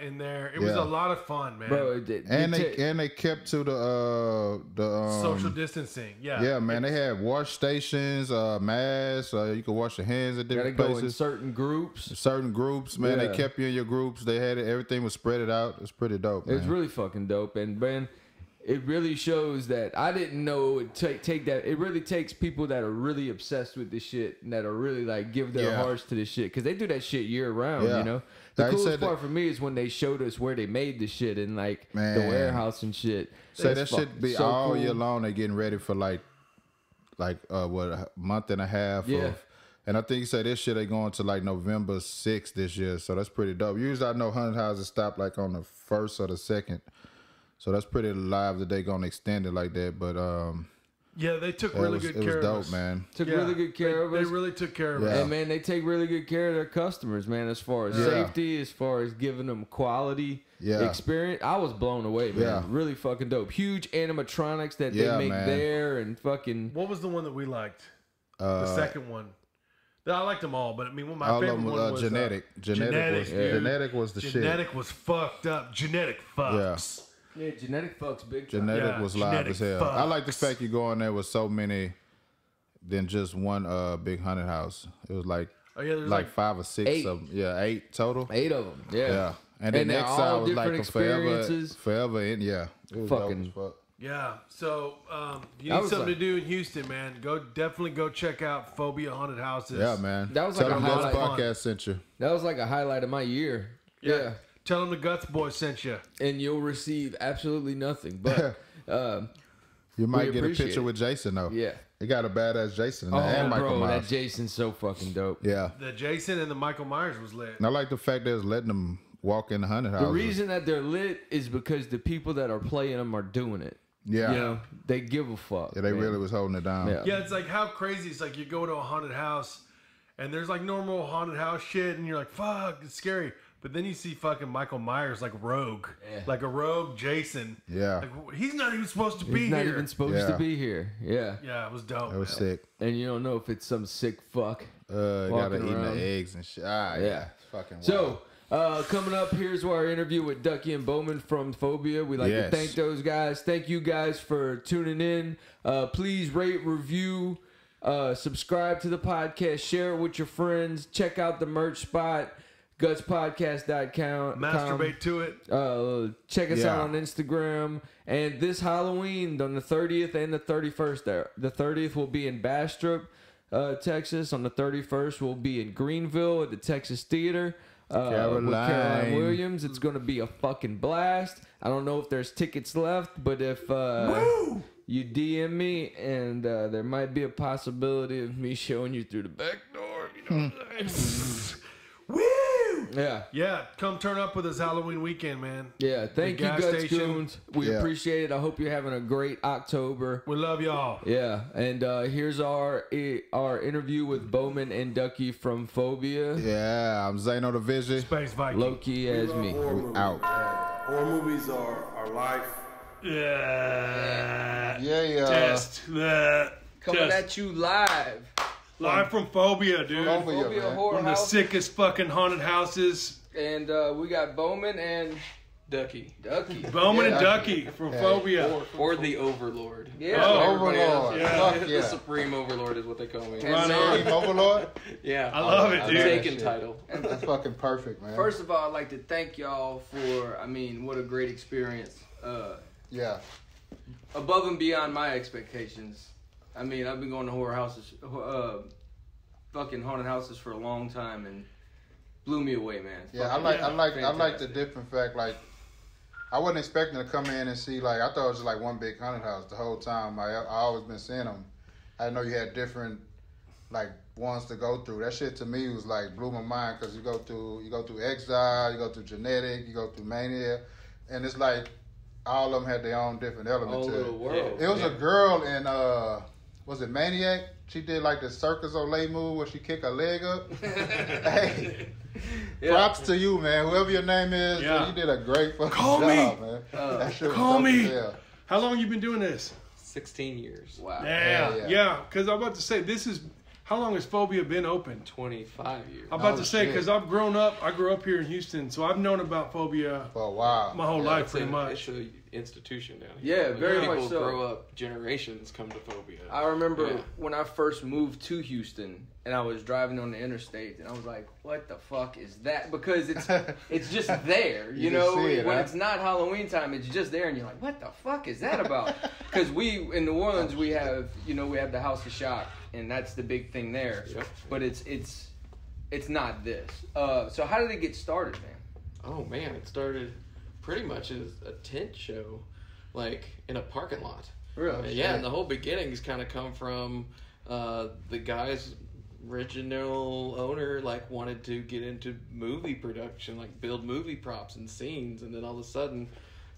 in there. It was Yeah. a lot of fun, man. Bro, And they kept to the Social distancing. Yeah. yeah, man. They had wash stations, masks. You could wash your hands at gotta different go in places. certain groups. Certain groups, man. Yeah. They kept you in your groups. They had it. Everything was spread it out. It was pretty dope, man. It's really fucking dope, and man, it really shows that I didn't know it take that. It really takes people that are really obsessed with this shit and that are really like give their Yeah. hearts to this shit because they do that shit year round. Yeah. The They coolest said part for me is when they showed us where they made the shit and like the Man. warehouse and shit. Say That's that should fucking be so all cool. year long. They're getting ready for a month and a half. Yeah. And I think you say this shit they going to like November 6th this year. So that's pretty dope. Usually I know haunted houses stop like on the 1st or the 2nd. So that's pretty live that they gonna extend it like that. But Yeah, they took it really was, good it care was of dope, us. man. Took Yeah. really good care of us. They really took care of Yeah. us. And man, they take really good care of their customers, man, as far as Yeah. safety, as far as giving them quality Yeah. experience. I was blown away, man. Yeah. Really fucking dope. Huge animatronics that Yeah, they make man. there and fucking What was the one that we liked? The second one. I liked them all, but I mean, my All of favorite them one was genetic. Genetic was dude. genetic was the shit. Genetic was fucked up. Genetic fucks. yeah, genetic fucks big time. Genetic Yeah, was live genetic as hell. I like the fucks. fact you go in there with so many than just one big haunted house. It was like Oh yeah, there's like 5 or 6 8. of them. Yeah, 8 total. 8 of them. Yeah. Yeah. And then And they're next all side was like different a forever, experiences. forever in. Yeah. It was Fucking- dope as fuck. yeah. So you That need was something like- to do in Houston, man. Definitely go check out Phobia Haunted Houses. Yeah, man. That was Tell like a them Guts highlight. podcast sent you. That was like a highlight of my year. Yeah. Tell them the Guts boy sent you. And you'll receive absolutely nothing. But You might get a appreciate picture it. with Jason though. yeah. They got a badass Jason in Oh, there and Michael bro, that Myers. Jason's so fucking dope. Yeah. The Jason and the Michael Myers was lit. And I like the fact that it's letting them walk in the haunted house. The reason that they're lit is because the people that are playing them are doing it. Yeah. You know, they give a fuck. Yeah, they man. really was holding it down. Yeah. Yeah, it's like how crazy. It's like you go to a haunted house and there's like normal haunted house shit and you're like, fuck, it's scary. But then you see fucking Michael Myers like rogue. Yeah. Like a rogue Jason. Yeah. Like, he's not even supposed to be He's not here. even supposed Yeah. to be here. Yeah. Yeah, it was dope. That was man. sick. And you don't know if it's some sick fuck. Gotta Walking eat around. the eggs and shit. Ah, yeah. Yeah. It's fucking wild. So, coming up, here's our interview with Ducky and Bowman from Phobia. We'd like Yes. to thank those guys. Thank you guys for tuning in. Please rate, review, subscribe to the podcast, share it with your friends. Check out the merch spot, gutspodcast.com. Masturbate to it. Check us Yeah. out on Instagram. And this Halloween, on the 30th and the 31st, there. The 30th will be in Bastrop, Texas. On the 31st, we'll be in Greenville at the Texas Theater. With Caroline Caroline. Williams. It's going to be a fucking blast. I don't know if there's tickets left, but if you DM me, and there might be a possibility of me showing you through the back door. You know what I'm saying? Woo! Yeah. Yeah, come turn up with us Halloween weekend, man. Yeah, thank The you, gas Guts station. Goons. We Yeah. appreciate it. I hope you're having a great October. We love y'all. Yeah, and here's our interview with Bowman and Ducky from Phobia. Yeah, I'm Zano the Vision. Space Viking. Low-key as me. Horror movies. Out. Horror movies are life. Yeah. Yeah, yeah. Test. Coming at you live Live from Phobia, dude. Phobia man. Horror One of the House. sickest fucking haunted houses. And we got Bowman and Ducky. Bowman and Ducky. Ducky from Phobia. Or the Overlord. yeah, Oh, everybody else. Overlord. Yeah. Fuck The yeah. Supreme Overlord is what they call me. Right on. Team Overlord? Yeah. I love it, I dude. love Taken shit. title. That's fucking perfect, man. First of all, I'd like to thank y'all for, what a great experience. Yeah. Above and beyond my expectations. I've been going to horror houses, fucking haunted houses for a long time, and blew me away, man. Yeah, I like the Fantastic. different fact. Like, I wasn't expecting to come in and see, like, I thought it was just like one big haunted house the whole time. I always been seeing them. I didn't know you had different, like, ones to go through. That shit to me was like blew my mind because you go through Exile, you go through Genetic, you go through Mania, and it's like all of them had their own different elements Whole to little it. world. It was a girl in was it Maniac? She did like the Circus Olay move where she kick her leg up. Hey, props to you, man. Whoever your name is, Yeah. you did a great fucking Call job, me. man. That shit was Call dope me. as hell. How long you been doing this? 16 years. Wow. Yeah. Because I'm about to say, how long has Phobia been open? 25 years. I'm about Oh, to say, shit. because I grew up here in Houston, so I've known about Phobia For a while. my whole life pretty much. It's an institution down Yeah, here. very People much so. grow up, generations come to Phobia. I remember Yeah. when I first moved to Houston and I was driving on the interstate and I was like, what the fuck is that? Because it's just there, you You know? can see it, when huh? it's not Halloween time, it's just there and you're like, what the fuck is that about? Because in New Orleans, we have the House of Shock and that's the big thing there. Yep. But it's not this. So how did it get started, man? Oh man, it started pretty much as a tent show, like in a parking lot. Really? Yeah, and the whole beginnings kind of come from the guy's original owner wanted to get into movie production, build movie props and scenes, and then all of a sudden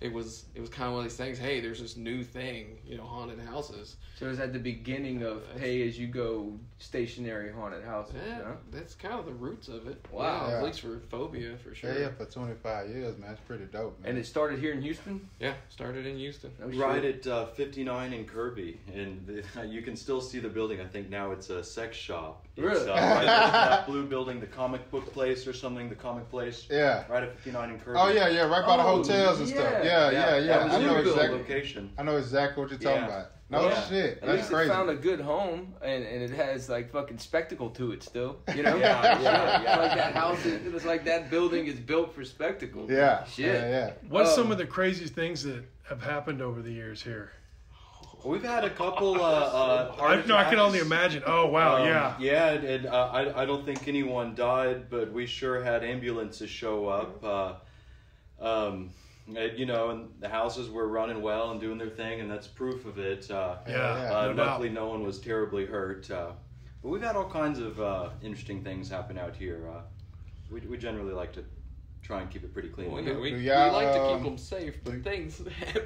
it was kind of one of these things. Hey, there's this new thing, haunted houses. So it was at the beginning of pay as you go stationary haunted houses. Yeah, huh? that's kind of the roots of it. Wow. Yeah, Yeah. at least for Phobia, for sure. Yeah, for 25 years, man. It's pretty dope, man. And it started here in Houston? Yeah, started in Houston. No shit. Right at 59 in Kirby, and you can still see the building. I think now it's a sex shop. It's, Really? right at that blue building, the comic book place or something, the comic place. Yeah. Right at 59 in Kirby. Oh yeah, right by the Oh, hotels and stuff. yeah. Yeah. That was I the know original exactly. location. I know exactly what you're talking Yeah. about. No Yeah. shit. At That's least crazy. it found a good home, and it has fucking spectacle to it still. You know? Yeah. Like that house, it's like that building is built for spectacle. Yeah. Shit. Yeah. What's some of the craziest things that have happened over the years here? We've had a couple. I can only imagine. Oh wow, yeah. Yeah, and I don't think anyone died, but we sure had ambulances show up. And the houses were running well and doing their thing, and that's proof of it. No doubt. Luckily, no one was terribly hurt. But we've had all kinds of interesting things happen out here. We generally like to try and keep it pretty clean. Well, Do we y'all, like to keep them safe, but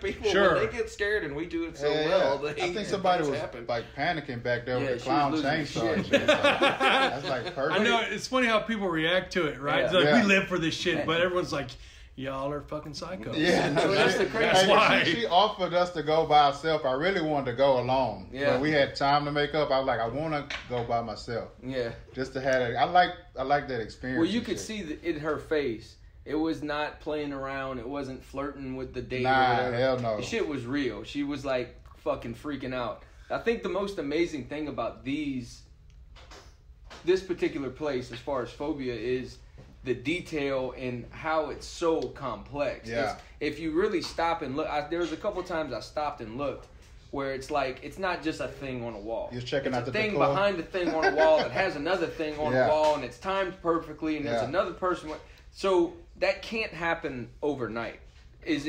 people, Sure. when they get scared and we do it so Yeah, well, I they, think somebody things was happen. panicking back there Yeah, with the she was clown losing chainsaw. and shit. shit. That's perfect. I know it's funny how people react to it, right? Yeah. It's like Yeah. we live for this shit, but everyone's like, y'all are fucking psychos. Yeah, no That's shit. the crazy- That's Hey, why. She offered us to go by ourselves. I really wanted to go alone. Yeah. But we had time to make up. I was like, I want to go by myself. Yeah. Just to have it. I like that experience. Well, you and could shit. see in her face. It was not playing around. It wasn't flirting with the date. Nah, or whatever. hell no. The shit was real. She was fucking freaking out. I think the most amazing thing about this particular place, as far as Phobia, is the detail and how it's so complex. Yeah. If you really stop and look, there was a couple times I stopped and looked, where it's not just a thing on a wall. You're checking it's out a the thing decor. behind the thing on a wall that has another thing on Yeah. a wall, and it's timed perfectly, and there's Yeah. another person. So that can't happen overnight. Does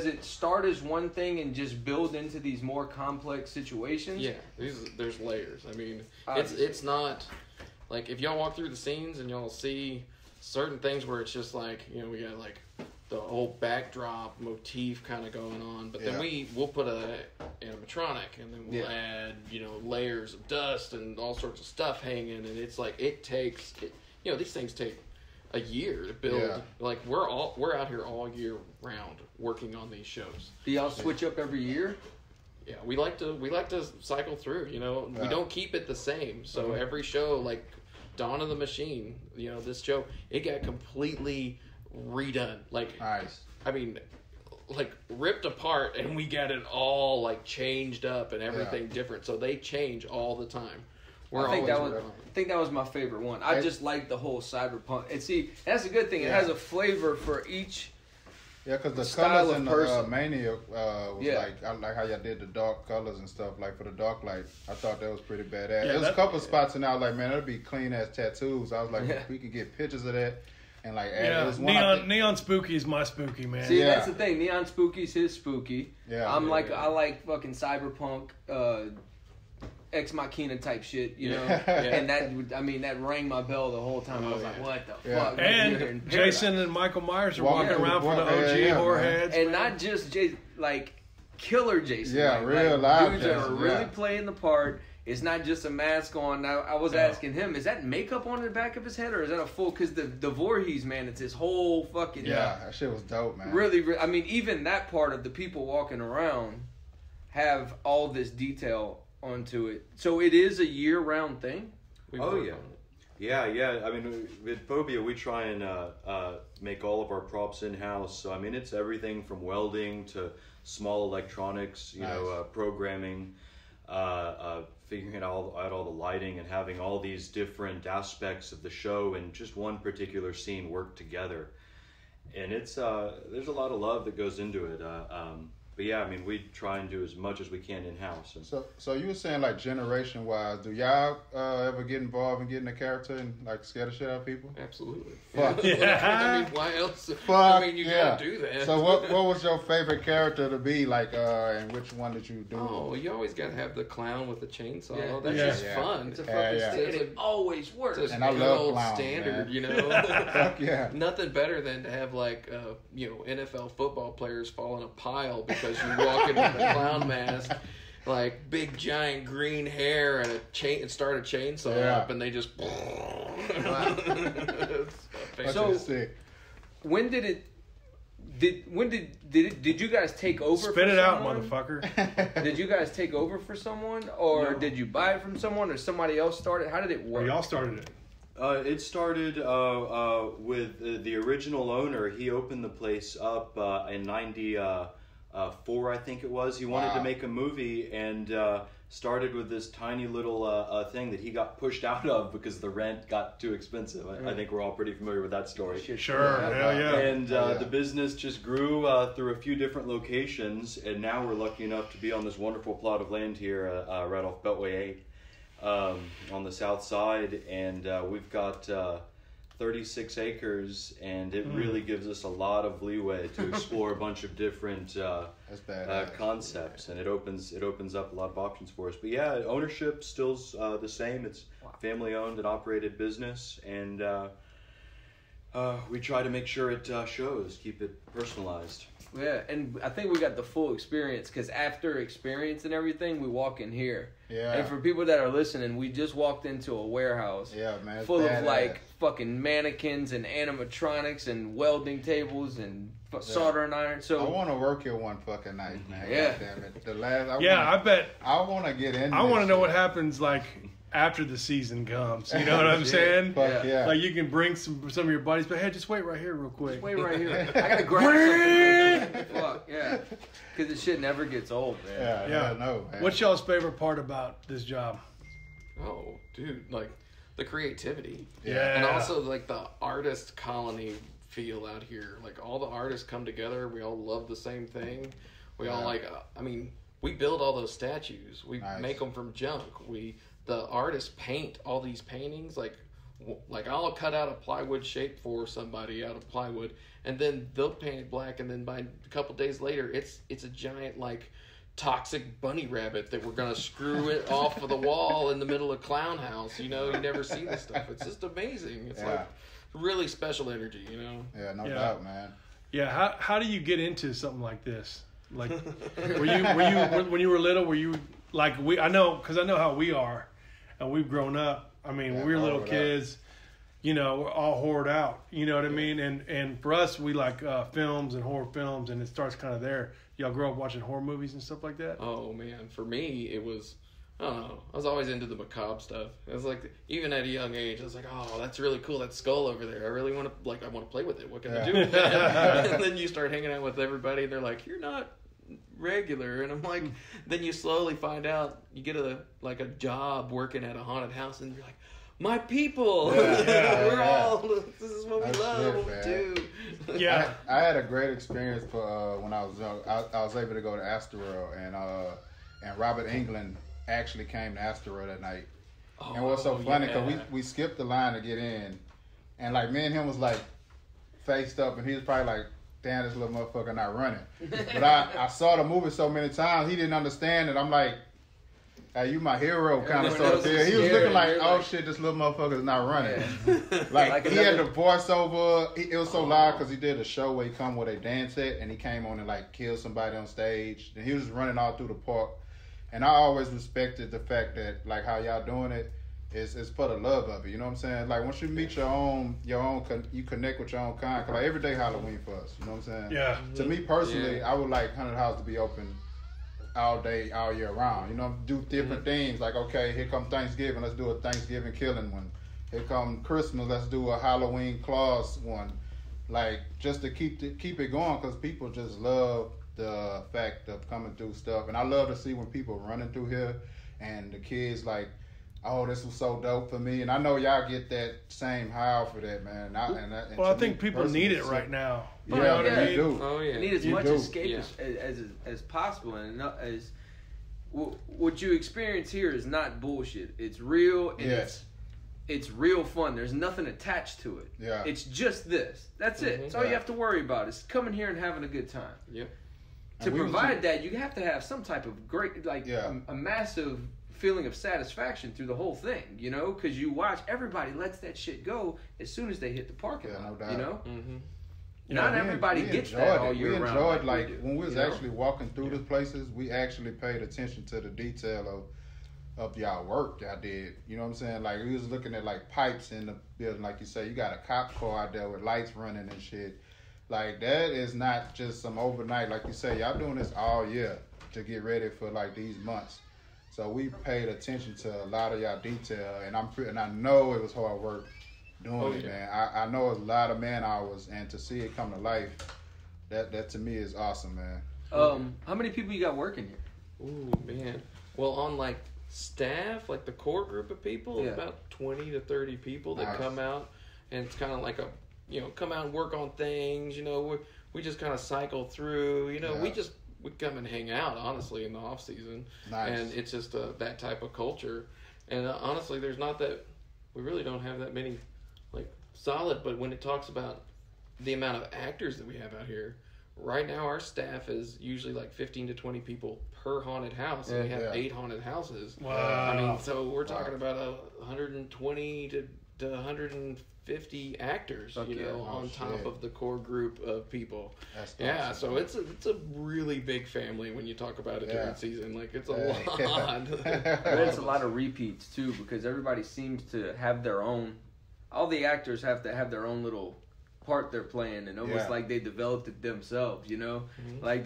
it start as one thing and just build into these more complex situations? Yeah, there's layers. I mean, Obviously. it's not like if y'all walk through the scenes and y'all see certain things where it's just we got the whole backdrop motif kind of going on, but then we'll put a animatronic and then we'll add layers of dust and all sorts of stuff hanging, and it's it takes these things take a year to build. Yeah. We're out here all year round working on these shows. Do y'all switch up every year? Yeah, we like to cycle through. You know, we don't keep it the same. So every show, like Dawn of the Machine, you know, this show, it got completely redone. Like, Nice. I mean, like ripped apart, and we got it all like changed up and everything different. So they change all the time. I think that was my favorite one. I just like the whole cyberpunk. And see, that's a good thing. It has a flavor for each. Yeah, because the style colors of in person. the Mania was like, I like how y'all did the dark colors and stuff. Like for the dark light, I thought that was pretty badass. There was a couple spots and I was like, man, that'd be clean as tattoos. I was like, if we could get pictures of that and like add Yeah, it was one neon spooky is my spooky, man. See, that's the thing. Neon Spooky's his spooky. Yeah, I like fucking cyberpunk, Ex Machina type shit, you know. And that rang my bell the whole time. I was like, what the fuck? And Jason and Michael Myers are walking around for the OG horror heads, and not just Jason, like killer Jason. Yeah, like, real like, live dudes that are Jason, really playing the part. It's not just a mask on. Now, I was asking him, is that makeup on the back of his head, or is that a full? Because the Voorhees, man, it's his whole fucking. Yeah, that shit was dope, man. Really, I mean, even that part of the people walking around have all this detail onto it. So it is a year-round thing? Yeah. I mean, with Phobia, we try and make all of our props in-house. So, I mean, it's everything from welding to small electronics, you know, programming, figuring out all the lighting and having all these different aspects of the show and just one particular scene work together. And it's there's a lot of love that goes into it. But yeah, I mean, we try and do as much as we can in-house. And so you were saying, like, generation-wise, do y'all ever get involved in getting a character and, like, scare the shit out of people? Absolutely. Fuck. I mean, why else? Fuck, I mean, you gotta do that. So what was your favorite character to be, like, and which one did you do? Oh, you always gotta have the clown with the chainsaw. Yeah. That's just fun. It's a fucking stick, and it always works. It's And I good love old clowns, standard, man. you know. Fuck yeah. Nothing better than to have like you know, NFL football players fall in a pile because you walk in with a clown mask, like big giant green hair and a chain, and start a chainsaw up, and they just. So when did you guys take over? Spit it out, someone? motherfucker. Did you guys take over for someone, or did you buy it from someone, or somebody else started? How did it work? Y'all started it. It started with the original owner. He opened the place up in '94, I think it was. He wanted to make a movie and started with this tiny little thing that he got pushed out of because the rent got too expensive. I think we're all pretty familiar with that story. Sure, hell yeah. And the business just grew through a few different locations, and now we're lucky enough to be on this wonderful plot of land here right off Beltway 8. On the south side, and we've got 36 acres, and it really gives us a lot of leeway to explore a bunch of different concepts, and it opens up a lot of options for us. But yeah, ownership still's the same. It's family owned and operated business, and we try to make sure it shows, keep it personalized. Yeah, and I think we got the full experience, because after experience and everything, we walk in here. Yeah. And for people that are listening, we just walked into a warehouse. Yeah, man. Full of like fucking mannequins and animatronics and welding tables and soldering iron. So I want to work here one fucking night, man. Yeah. God damn it. The last. I bet. I want to get in. I want to know what happens like after the season comes. You know what I'm saying? Fuck yeah. Like you can bring some of your buddies, but hey, just wait right here real quick. just wait right here. I gotta grab something. Fuck yeah, because this shit never gets old, man. Yeah, I know. Man. What's y'all's favorite part about this job? Oh, dude, like the creativity. Yeah. And also like the artist colony feel out here. Like all the artists come together. We all love the same thing. We all like. I mean, we build all those statues. We make them from junk. The artists paint all these paintings. Like I'll cut out a plywood shape for somebody out of plywood, and then they'll paint it black, and then by a couple days later, it's a giant like toxic bunny rabbit that we're gonna screw it off of the wall in the middle of Clown House. You know, you never see this stuff. It's just amazing. It's like really special energy. You know. Yeah, no doubt, man. Yeah, how do you get into something like this? Like, were you when you were little? Were you like I know how we are, and we've grown up. I mean, when we were little kids, you know, we're all hoard out. You know what I mean? And for us, we like films and horror films, and it starts kind of there. Y'all grow up watching horror movies and stuff like that? Oh man, for me it was, I don't know, I was always into the macabre stuff. It was like, even at a young age, I was like, oh, that's really cool, that skull over there. I really want to, like, I want to play with it. What can I do with that? And then you start hanging out with everybody, and they're like, you're not regular. And I'm like, then you slowly find out, you get a job working at a haunted house, and you're like, my people, we're all, this is what we love, what we do. Yeah, I had a great experience for when I was young. I was able to go to Asteroid, and Robert Englund actually came to Asteroid that night. And it was so funny because we skipped the line to get in, and like me and him was like faced up, and he was probably like, damn, this little motherfucker not running. But I saw the movie so many times, he didn't understand it. I'm like, hey, you my hero kind of sort of thing. He was looking like, oh shit, this little motherfucker's not running. Like he had the voiceover. It was so loud because he did a show where he come with a dance set, and he came on and like killed somebody on stage. And he was just running all through the park. And I always respected the fact that like how y'all doing it is for the love of it. You know what I'm saying? Like once you meet your own, you connect with your own kind. Cause like every day Halloween for us. You know what I'm saying? Yeah. To me personally, I would like Haunted House to be open all day, all year round. You know, do different things. Like, okay, here come Thanksgiving, let's do a Thanksgiving killing one. Here come Christmas, let's do a Halloween claws one. Like, just to keep it going, because people just love the fact of coming through stuff. And I love to see when people running through here and the kids like, oh, this was so dope for me. And I know y'all get that same high for that, man. I think people need it right now. You know what I mean? Do. Oh yeah. You need as much escape as possible, and as what you experience here is not bullshit. It's real, and it's real fun. There's nothing attached to it. Yeah. It's just this. That's it. That's all you have to worry about is coming here and having a good time. Yep. To provide that, you have to have some type of great, like a massive feeling of satisfaction through the whole thing, you know, because you watch everybody lets that shit go as soon as they hit the parking lot, no doubt. You know. Not everybody gets that all year round. We enjoyed, like when we was actually walking through the places, we actually paid attention to the detail of y'all work y'all did. You know what I'm saying? Like we was looking at like pipes in the building, like you say, you got a cop car out there with lights running and shit. Like that is not just some overnight, like you say, y'all doing this all year to get ready for like these months. So we paid attention to a lot of y'all detail, and I know it was hard work doing it, man. I know it's a lot of man hours, and to see it come to life, that to me is awesome, man. How many people you got working here? Ooh, man. Well, on like staff, like the core group of people, about 20 to 30 people that come out, and it's kind of like come out and work on things. You know, we just kind of cycle through. You know, we come and hang out, honestly, in the off season, and it's just that type of culture. And honestly, there's not that, we really don't have that many like solid. But when it talks about the amount of actors that we have out here, right now our staff is usually like 15 to 20 people per haunted house, and we have 8 haunted houses. Wow. I mean, so we're talking about 120 to 150 actors, on top of the core group of people. That's awesome. So it's a really big family when you talk about it during season. Like it's a lot. But it's a lot of repeats too, because everybody seems to have their own. All the actors have to have their own little part they're playing, and almost like they developed it themselves. You know, like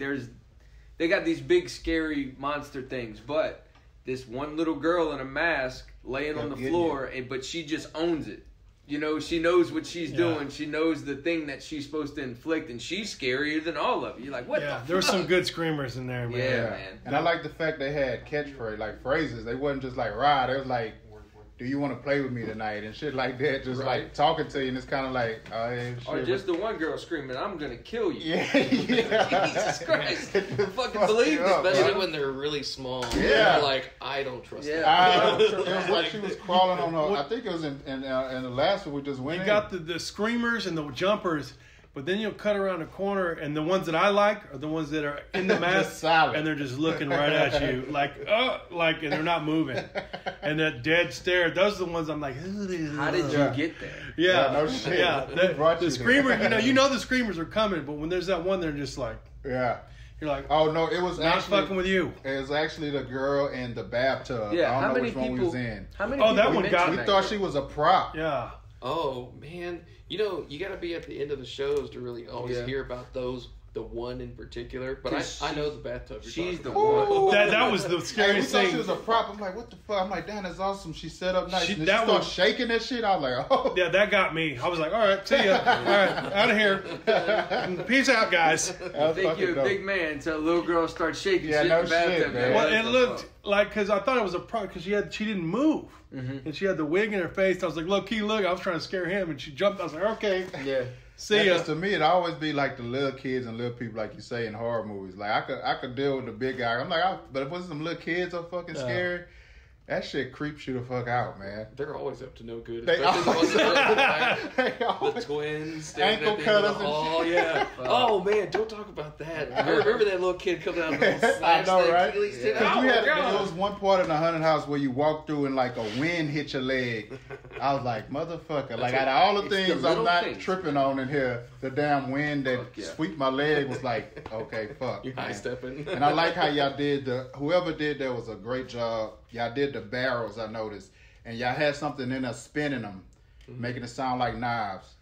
they got these big scary monster things, but this one little girl in a mask laying on the floor, but she just owns it. You know, she knows what she's doing. She knows the thing that she's supposed to inflict, and she's scarier than all of you. You're like, what the fuck? There were some good screamers in there, man. Yeah, man. And I like the fact they had catchphrase, like phrases. They wasn't just like, rah. They was like, do you want to play with me tonight? And shit like that. Just like talking to you, and it's kind of like, oh, yeah, shit. Or just the one girl screaming, I'm going to kill you. Yeah. Jesus Christ. I fucking believe this. Especially when they're really small. Yeah. You're like, I don't trust them. It was like she was crawling on her. I think it was in the last one we just went in. You got the screamers and the jumpers, but then you'll cut around the corner, and the ones that I like are the ones that are in the mask, and they're just looking right at you, and they're not moving. And that dead stare, those are the ones I'm like, how did you get there? Yeah, no shit. Yeah, the screamer, you know the screamers are coming, but when there's that one, they're just like, you're like, oh no, it was not actually fucking with you. It was actually the girl in the bathtub. Yeah, I don't how know many which one we was in. How many people that one got. We thought she was a prop. Yeah. Oh man, you know you got to be at the end of the shows to really always hear about those. The one in particular, but I know the bathtub. She's the one. one. That was the Hey, we scariest thought thing. she was a prop. I'm like, what the fuck? I'm like, damn, that's awesome. She set up nice. She- And then that she started was- shaking that shit. I was like, oh. Yeah, that got me. I was like, all right, see ya. All right, out of here. Peace out, guys. That I was think fucking you're a dope. big man until a little girl starts shaking Yeah, shit no in the bathtub. shit, man. Well, What it the looked fuck? like, because I thought it was a problem, because she didn't move. And she had the wig in her face. I was like, low key, look. I was trying to scare him, and she jumped. I was like, okay, Yeah. see Yeah, ya. 'cause to me, it always be like the little kids and little people, like you say in horror movies. Like I could deal with the big guy. I'm like, but if some little kids are fucking scary, that shit creeps you the fuck out, man. They're always up to no good. They Especially the ones that They the always- twins standing Ankle at the end of cutters the and hall. Yeah. Oh man, don't talk about that. I remember that little kid coming out of the I know, right? Achilles tendon. Because Oh you my had there God. was one part in the haunted house where you walk through and like a wind hit your leg. I was like, motherfucker! Like out of all the It's the things I'm little not things. tripping on in here, the damn wind that Fuck yeah. swept my leg was like, okay, fuck. You're high man. stepping. And I like how y'all did whoever did that was a great job. Y'all did the barrels, I noticed. And y'all had something in there spinning them, making it sound like knives.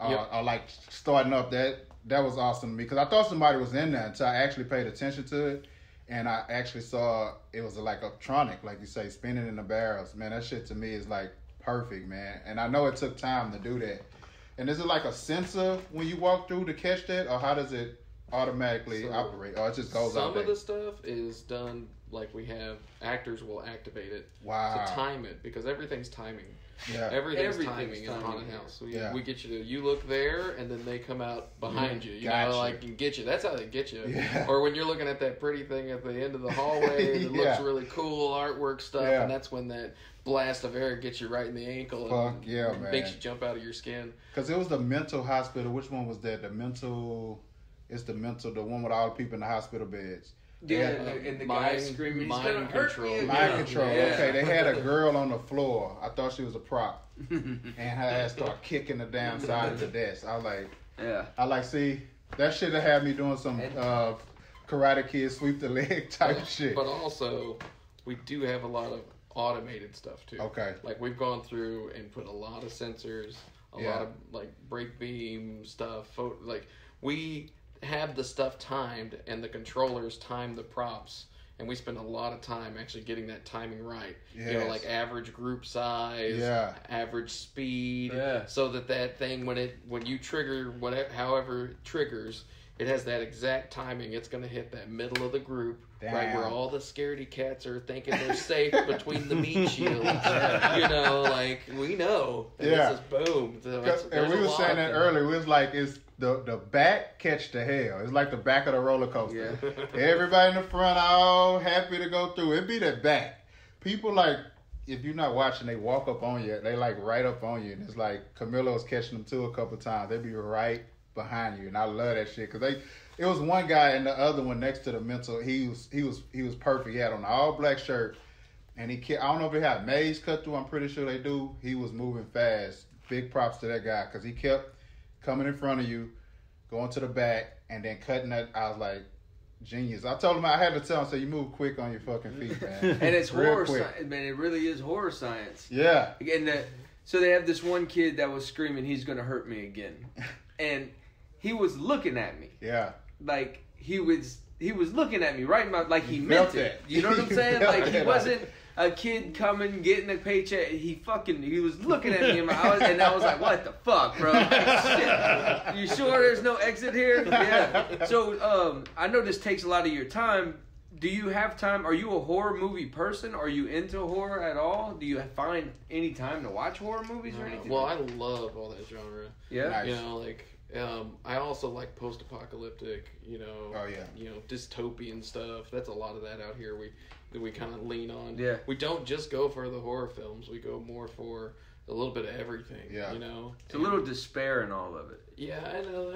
Or like starting up. That was awesome to me. Because I thought somebody was in there until I actually paid attention to it. And I actually saw it was like electronic, like you say, spinning in the barrels. Man, that shit to me is like perfect, man. And I know it took time to do that. And is it like a sensor when you walk through to catch that? Or how does it automatically operate? Or it just goes out Some there? of the stuff is done like we have actors will activate it Wow. to time it because everything's timing. Yeah. Everything's timing Everything's in a haunted timing. house. Yeah. We get you to you look there and then they come out behind you. You Gotcha. know, like and get you. That's how they get you. Yeah. Or when you're looking at that pretty thing at the end of the hallway that Yeah. looks really cool, artwork stuff, Yeah. and that's when that blast of air gets you right in the ankle Fuck and yeah, man. makes you jump out of your skin. Because it was the mental hospital. Which one was that? It's the mental, the one with all the people in the hospital beds. Yeah, Yeah. and the guy Mind- screaming, he's mind gonna hurt control. me. Mind again." control. Yeah. Okay, they had a girl on the floor. I thought she was a prop. And her ass started kicking the damn side of the desk. I like, see, that should have had me doing some Karate Kid sweep the leg type shit. But also, we do have a lot of automated stuff too. Okay. Like we've gone through and put a lot of sensors, a lot of like brake beam stuff. Like we have the stuff timed, and the controllers time the props, and we spend a lot of time actually getting that timing right. You know, Yes. like average group size, Yeah. average speed, Yeah. so that thing when you trigger however it triggers. It has that exact timing. It's going to hit that middle of the group, right where Damn. all the scaredy cats are thinking they're safe between the meat shields. You know, like we know. And Yeah. This is boom. So And we were saying that earlier. We was like, it's the back catch the hell. It's like the back of the roller coaster. Everybody in the front all happy to go through. It be the back. People like, if you're not watching, they walk up on you. They like right up on you. And it's like Camilla was catching them too a couple times. They be right behind you. And I love that shit. Because it was one guy and the other one next to the mental. He was perfect. He had on an all black shirt. And I don't know if he had maze cut through. I'm pretty sure they do. He was moving fast. Big props to that guy because he kept coming in front of you, going to the back, and then cutting that. I was like, genius. I told him I had to tell him, so you move quick on your fucking feet, man. And it's Real horror quick. science, man. It really is horror science. Yeah. And so they have this one kid that was screaming, "He's gonna hurt me again," and he was looking at me. Yeah. Like he was looking at me right in my, like he You meant felt it. that. You know what I'm You saying? felt Like he it. wasn't a kid coming getting a paycheck. He was looking at me in my eyes, and I was like, "What the fuck, bro? Like, shit. You sure there's no exit here?" Yeah. So I know this takes a lot of your time. Do you have time? Are you a horror movie person? Are you into horror at all? Do you find any time to watch horror movies or anything? Well, I love all that genre. yeah. Nice. You know, like I also like post-apocalyptic. You know, Oh, yeah. You know, dystopian stuff. That's a lot of that out here. We kind of lean on. Yeah. We don't just go for the horror films. We go more for a little bit of everything. Yeah. You know, It's a little despair in all of it. Yeah, I know.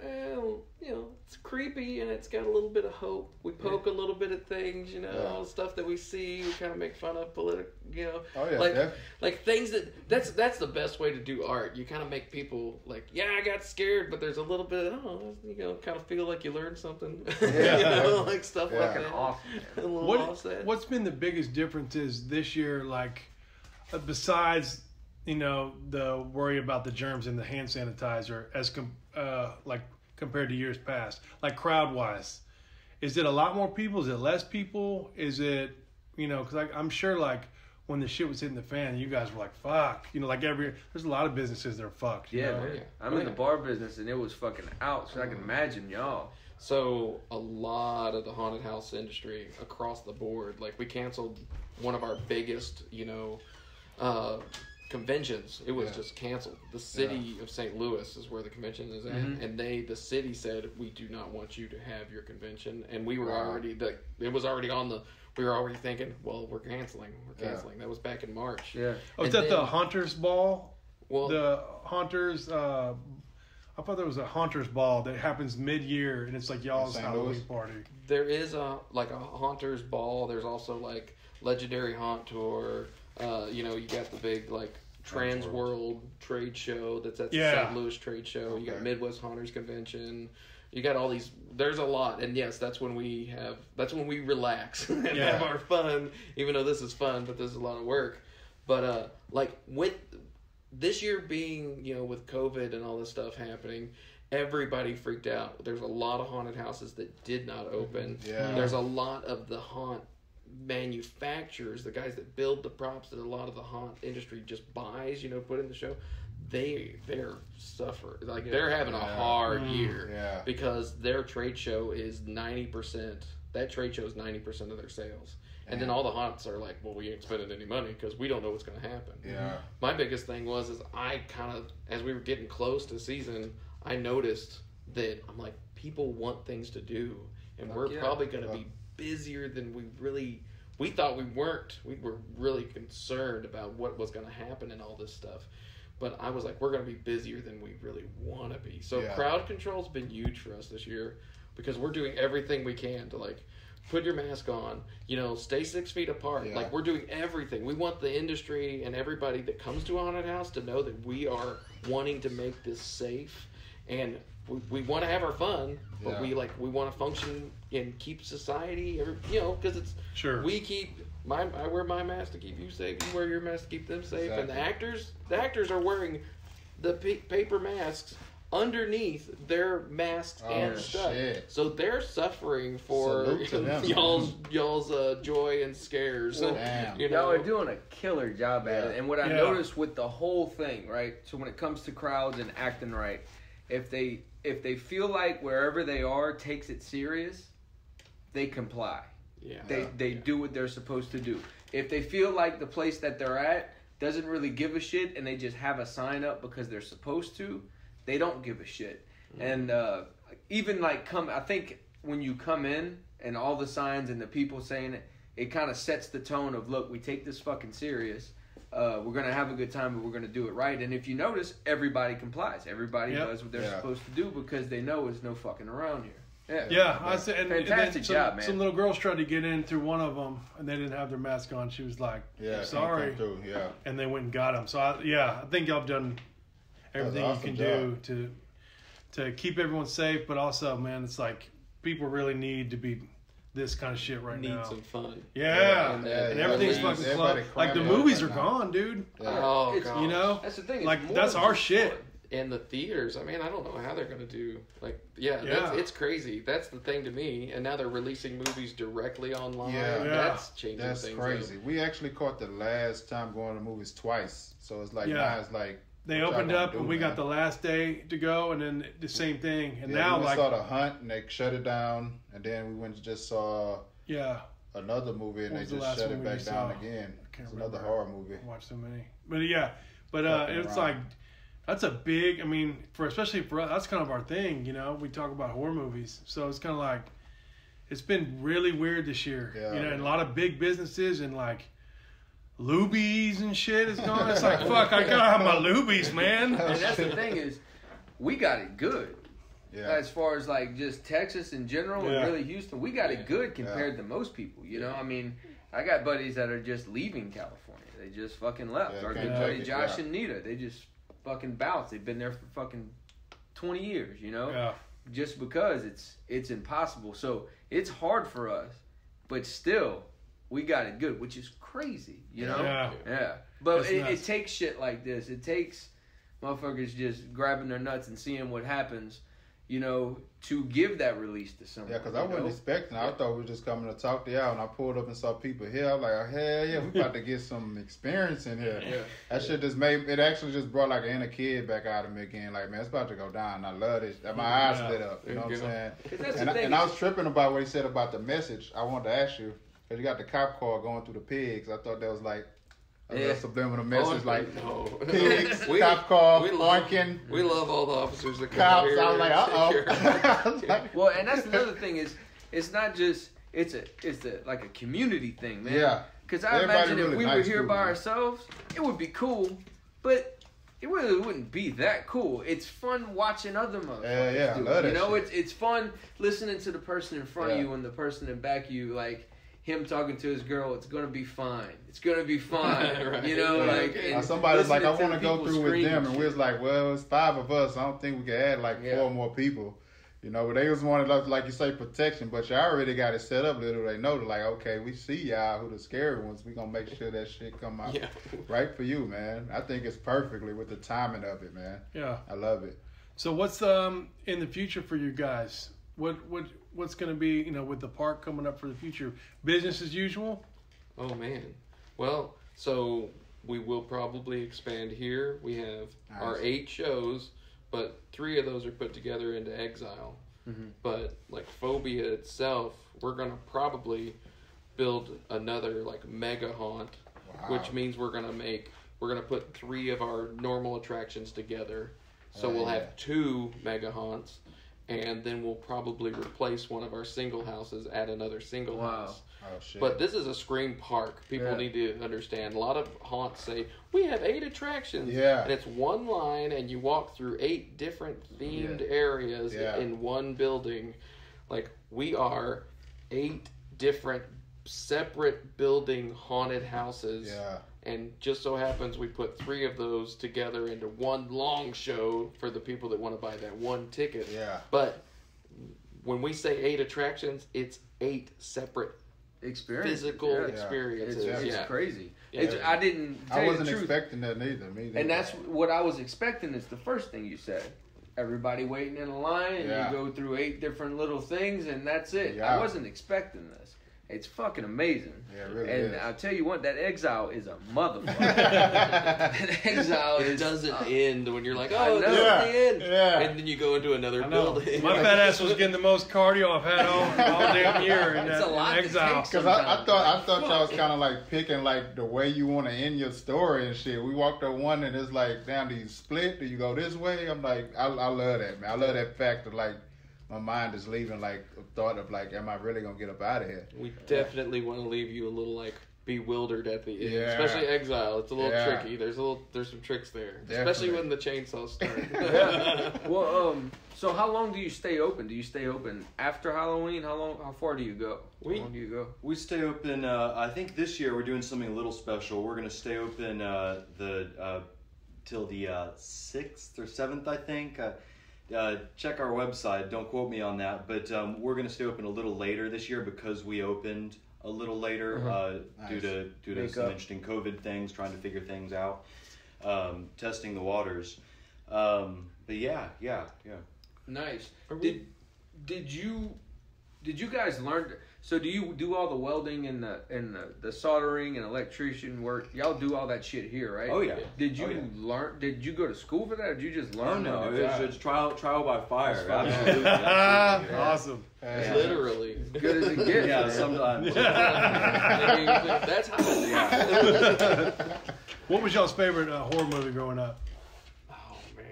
And, you know, it's creepy and it's got a little bit of hope. We poke a little bit at things, you know, stuff that we see. We kind of make fun of you know. Oh, yeah, like definitely. like things that's the best way to do art. You kind of make people like, yeah, I got scared, but there's a little bit of, you know, kind of feel like you learned something. you know, like stuff like that. Awesome. A little What, offset. what's been the biggest differences this year, like, besides, the worry about the germs in the hand sanitizer as compared to years past, like crowd wise? Is it a lot more people? Is it less people? Is it, because I'm sure like when the shit was hitting the fan, you guys were like, fuck. There's a lot of businesses that are fucked. Yeah, know? man. I'm in the bar business and it was fucking out, so I can imagine y'all. So a lot of the haunted house industry across the board, like we canceled one of our biggest, conventions. It was just canceled. The city of St. Louis is where the convention is at, and the city said, we do not want you to have your convention, and we were already it was already on the. We were already thinking, well, we're canceling. That was back in March. Yeah. Oh, is that the Haunters Ball? Well, the Haunters. I thought there was a Haunters Ball that happens mid-year, and it's like y'all's Halloween party. There is a Haunters Ball. There's also like Legendary Haunt Tour. You got the big like Trans World trade show that's at the St. Louis trade show. You got Midwest Haunters Convention. You got all these. There's a lot, and yes, that's when we relax and have our fun. Even though this is fun, but this is a lot of work. But like with this year being, with COVID and all this stuff happening, everybody freaked out. There's a lot of haunted houses that did not open. Yeah. There's a lot of the haunt manufacturers, the guys that build the props that a lot of the haunt industry just buys, put in the show. They're suffering. Like they're having a hard year because their trade show is 90%. That trade show is 90% of their sales. And then all the haunts are like, well, we ain't spending any money because we don't know what's going to happen. Yeah. My biggest thing is I kind of, as we were getting close to season, I noticed that I'm like, people want things to do. And we're probably going to be busier than we thought we weren't. We were really concerned about what was going to happen and all this stuff. But I was like, we're going to be busier than we really want to be. So crowd control's been huge for us this year because we're doing everything we can to like put your mask on, stay 6 feet apart. Yeah. Like we're doing everything. We want the industry and everybody that comes to a haunted house to know that we are wanting to make this safe, and we want to have our fun, but we want to function and keep society, because it's we keep. I wear my mask to keep you safe. You wear your mask to keep them safe. Exactly. And the actors are wearing the paper masks underneath their masks and stuff. Shit. So they're suffering for y'all's joy and scares. Well, y'all are doing a killer job at it. And what I noticed with the whole thing, right? So when it comes to crowds and acting right, if they feel like wherever they are takes it serious, they comply. Yeah. They do what they're supposed to do. If they feel like the place that they're at doesn't really give a shit and they just have a sign up because they're supposed to, they don't give a shit. Mm-hmm. And even like I think when you come in and all the signs and the people saying it, it kind of sets the tone of, look, we take this fucking serious. We're going to have a good time, but we're going to do it right. And if you notice, everybody complies. Everybody does what they're supposed to do because they know there's no fucking around here. I said, fantastic job, man. Some little girls tried to get in through one of them, and they didn't have their mask on. She was like, "Sorry," and they went and got them. So I think y'all have done everything you can do to keep everyone safe, but also, man, it's like people really need to be this kind of shit right now. Need some fun. And everything's fucking close. Like the movies are gone, dude. Oh, God. That's the thing. Like that's our shit. And the theaters, I mean, I don't know how they're going to do. Like, it's crazy. That's the thing to me. And now they're releasing movies directly online. That's changing things. That's crazy. Up. We actually caught the last time going to movies twice. So it's like, now it's like. They opened up and we got the last day to go and then the same thing. And now, we saw The Hunt and they shut it down. And then we went and just saw another movie and they just shut it back down again. It's another horror movie. I watched so many. But it's like. That's a big, especially for us, that's kind of our thing, we talk about horror movies. So it's kind of like, it's been really weird this year, and a lot of big businesses and like Lubies and shit is gone. It's like, fuck, I gotta have my Lubies, man. And that's the thing is, we got it good. Yeah. As far as like just Texas in general and really Houston, we got it good compared to most people, I got buddies that are just leaving California. They just fucking left. Our good buddy Josh and Nita, they just fucking bounced. They've been there for fucking 20 years, just because it's impossible. So it's hard for us, but still we got it good, which is crazy, you know? Yeah. But That's it nuts. takes shit like this. It takes motherfuckers just grabbing their nuts and seeing what happens, you know, to give that release to someone. Yeah, because I you wasn't know? expecting. I thought we were just coming to talk to y'all, and I pulled up and saw people here. I was like, oh, hell yeah, we about to get some experience in here. Yeah. That shit just made it. Actually, just brought like an inner kid back out of me again. Like, man, it's about to go down. I love this. My eyes lit up. You know what I'm saying? 'Cause that's And, the thing. and I was tripping about what he said about the message. I wanted to ask you because you got the cop car going through the pigs. I thought that was like a little subliminal message, like no. pigs, We- cop car, we love- oinking. We love all the officers that come Cops. here. I was like, and take care of- Well, and that's another thing is, it's not just it's a like a community thing, man. Yeah. Because I Everybody imagine if really we were nice here too, by man. ourselves, it would be cool, but it really wouldn't be that cool. It's fun watching other motherfuckers. Yeah, I do love it. You that know, shit. it's fun listening to the person in front of Yeah. you and the person in back of you, like him talking to his girl. It's gonna be fine. It's gonna be fine. Right. You know, Yeah. like Now and somebody's like, I listening want to go people through with scream them, and we shit. was like, well, it's 5 of us. I don't think we can add like 4 more people. You know, but they was wanted like you say protection, but y'all already got it set up. Little they know, like, okay, we see y'all who the scary ones. We gonna make sure that shit come out Yeah. right for you, man. I think it's perfectly with the timing of it, man. Yeah. I love it. So what's in the future for you guys? What's going to be, you know, with the park coming up for the future? Business as usual? Oh man. Well, so we will probably expand here. We have our 8 shows, but 3 of those are put together into Exile. Mm-hmm. But like Phobia itself, we're gonna probably build another like mega haunt, which means we're gonna put 3 of our normal attractions together. So we'll have 2 mega haunts, and then we'll probably replace one of our single houses at another single house. Oh shit. But this is a scream park. People need to understand. A lot of haunts say, we have 8 attractions. Yeah. And it's one line, and you walk through 8 different themed areas in one building. Like, we are 8 different separate building haunted houses. Yeah. And just so happens we put 3 of those together into one long show for the people that want to buy that one ticket. Yeah. But when we say 8 attractions, it's 8 separate experience, physical experiences. It's crazy. Yeah. I didn't. Tell I you wasn't the truth. expecting that neither. Me neither. And that's what I was expecting. Is the first thing you said. Everybody waiting in a line, and you go through 8 different little things, and that's it. Yeah. I wasn't expecting this. It's fucking amazing. Yeah, it really and is. I'll tell you what, that Exile is a motherfucker. That Exile It is doesn't end when you're like, I oh, know. this is the end. Yeah. And then you go into another building. My fat ass was getting the most cardio I've had all damn year in It's that a lot in to Exile. take Because I thought y'all was kind of like picking like the way you want to end your story and shit. We walked up one and it's like, damn, do you split? Do you go this way? I'm like, I love that, man. I love that fact that like my mind is leaving like a thought of like, am I really gonna get up out of here? We definitely want to leave you a little like bewildered at the end, Yeah. especially Exile. It's a little Yeah. tricky. There's some tricks there, especially when the chainsaws start. Well, so how long do you stay open? Do you stay open after Halloween? How far do you go? How long do you go? We stay open. I think this year we're doing something a little special. We're gonna stay open till the 6th or 7th, I think. Check our website. Don't quote me on that, but we're gonna stay open a little later this year because we opened a little later due to some interesting COVID things, trying to figure things out, testing the waters. But yeah. Nice. Did you guys learn? So do you do all the welding and the soldering and electrician work? Y'all do all that shit here, right? Oh yeah. Did you learn? Did you go to school for that, or did you just learn? Oh no, on the job? it's trial by fire. That's Absolutely. Awesome. Literally. As good as it gets. Yeah, man. sometimes. That's how. What was y'all's favorite horror movie growing up? Oh man.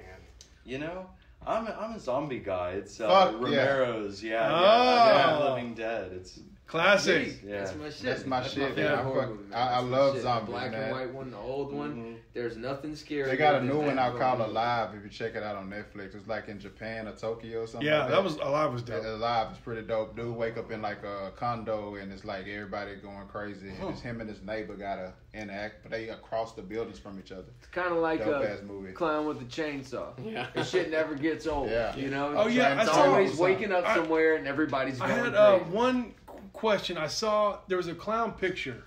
You know, I'm a zombie guy. It's Fuck, yeah. Romero's. Yeah. Oh. Living Dead. It's Classic. yeah. That's my shit. That's my shit, favorite man. horror movie, man. I That's my love shit. zombies, The black man. and white one, the old one. There's nothing scary. They got a than new one that out called zombie. Alive. If you check it out on Netflix, it's like in Japan or Tokyo or something. Yeah, like that was Alive was dope. Alive is pretty dope. Dude wake up in like a condo and it's like everybody going crazy. And it's him and his neighbor gotta interact, but they across the buildings from each other. It's kind of like Dope a ass movie. clown with a chainsaw. Yeah. This shit never gets old. Yeah. You know? Oh, yeah, It's I saw- always waking up somewhere and everybody's I going had crazy. one question. I saw there was a clown picture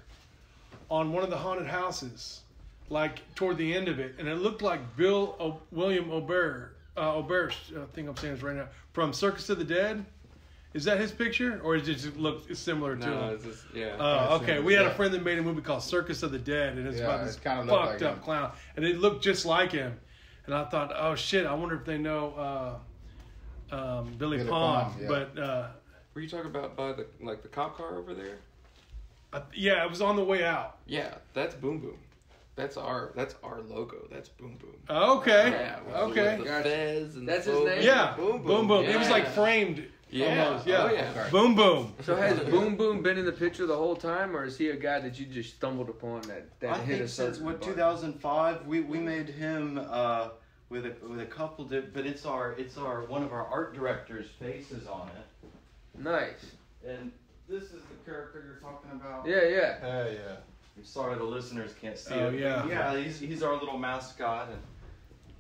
on one of the haunted houses, like toward the end of it, and it looked like William Aubert. Aubert, I think I'm saying this right now, from Circus of the Dead. Is that his picture, or does it just look similar to him? it's just, yeah. Okay. We had a friend that made a movie called Circus of the Dead, and it's about this fucked like up him. clown, and it looked just like him. And I thought, oh shit, I wonder if they know Billy Pond. Pond, yeah. But Were you talking about by the cop car over there? yeah, it was on the way out. Yeah, that's Boom Boom. That's our logo. That's Boom Boom. Okay. Yeah, Okay. With the fez and That's the his Phobia. name? Yeah. Boom Boom Boom. Boom. It was like framed. Yeah. Almost. Yeah. Oh, yeah. Okay. Boom Boom. So has Boom Boom been in the picture the whole time, or is he a guy that you just stumbled upon that I hit think a since certain button? 2005 we made him with a couple but it's our one of our art director's faces on it. Nice. And this is the character you're talking about. Yeah, yeah. Yeah. I'm sorry the listeners can't see Oh, it. yeah. Yeah, he's our little mascot, and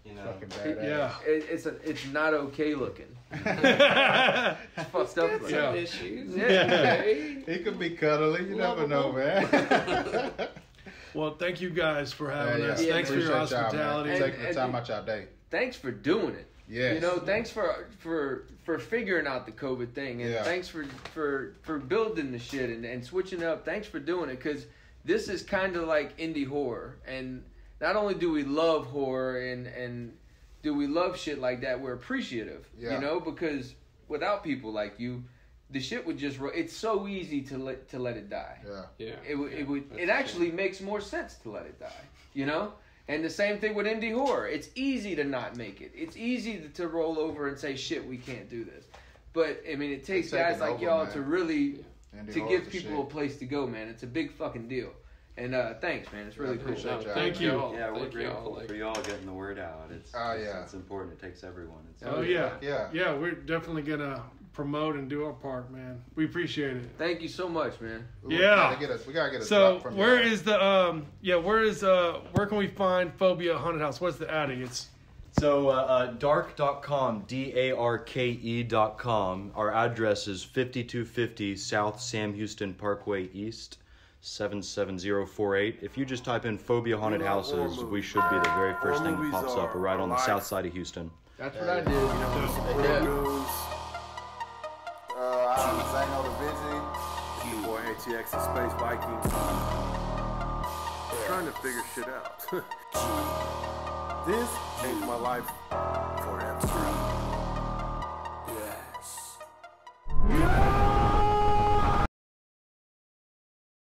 you know. Fucking badass. Yeah. It's not okay looking. Yeah. It's fucked up. Looking. Yeah. Issues. Yeah. Okay. He could be cuddly. You never know, man. Well, thank you guys for having us. Yeah, Thanks for your Appreciate y'all, man. hospitality. Taking the time out y'all day. Thanks for doing it. Yes. You know, thanks for figuring out the COVID thing, and Yeah. thanks for building the shit and switching up. Thanks for doing it, because this is kind of like indie horror, and not only do we love horror and do we love shit like that, we're appreciative. Yeah. You know, because without people like you, the shit would just. It's so easy to let it die. Yeah. Yeah. It actually makes more sense to let it die. You know. And the same thing with indie horror. It's easy to not make it. It's easy to roll over and say, shit, we can't do this. But, I mean, it takes It's taking guys like over, y'all man. to really, Indie to horror's give the people shit. a place to go, man. It's a big fucking deal. And thanks, man. It's really cool. appreciate y'all. Thank you. Yeah, we're Thank grateful y'all. for y'all getting the word out. It's it's important. It takes everyone. Oh, yeah. Yeah. Yeah, we're definitely going to promote and do our part, man. We appreciate it. Thank you so much, man. Yeah. We gotta get a So drop from where y'all. is the where can we find Phobia Haunted House? What's the addy? It's So dark.com, DARKE.com. Our address is 5250 South Sam Houston Parkway East, 77048. If you just type in Phobia Haunted Houses, we should be the very first thing that pops up. We're right on the south side of Houston. That's what I did. Real news. I'm Zano the Busy. Boy G.U.T.S and Space Viking. Trying to figure shit out. This changed my life for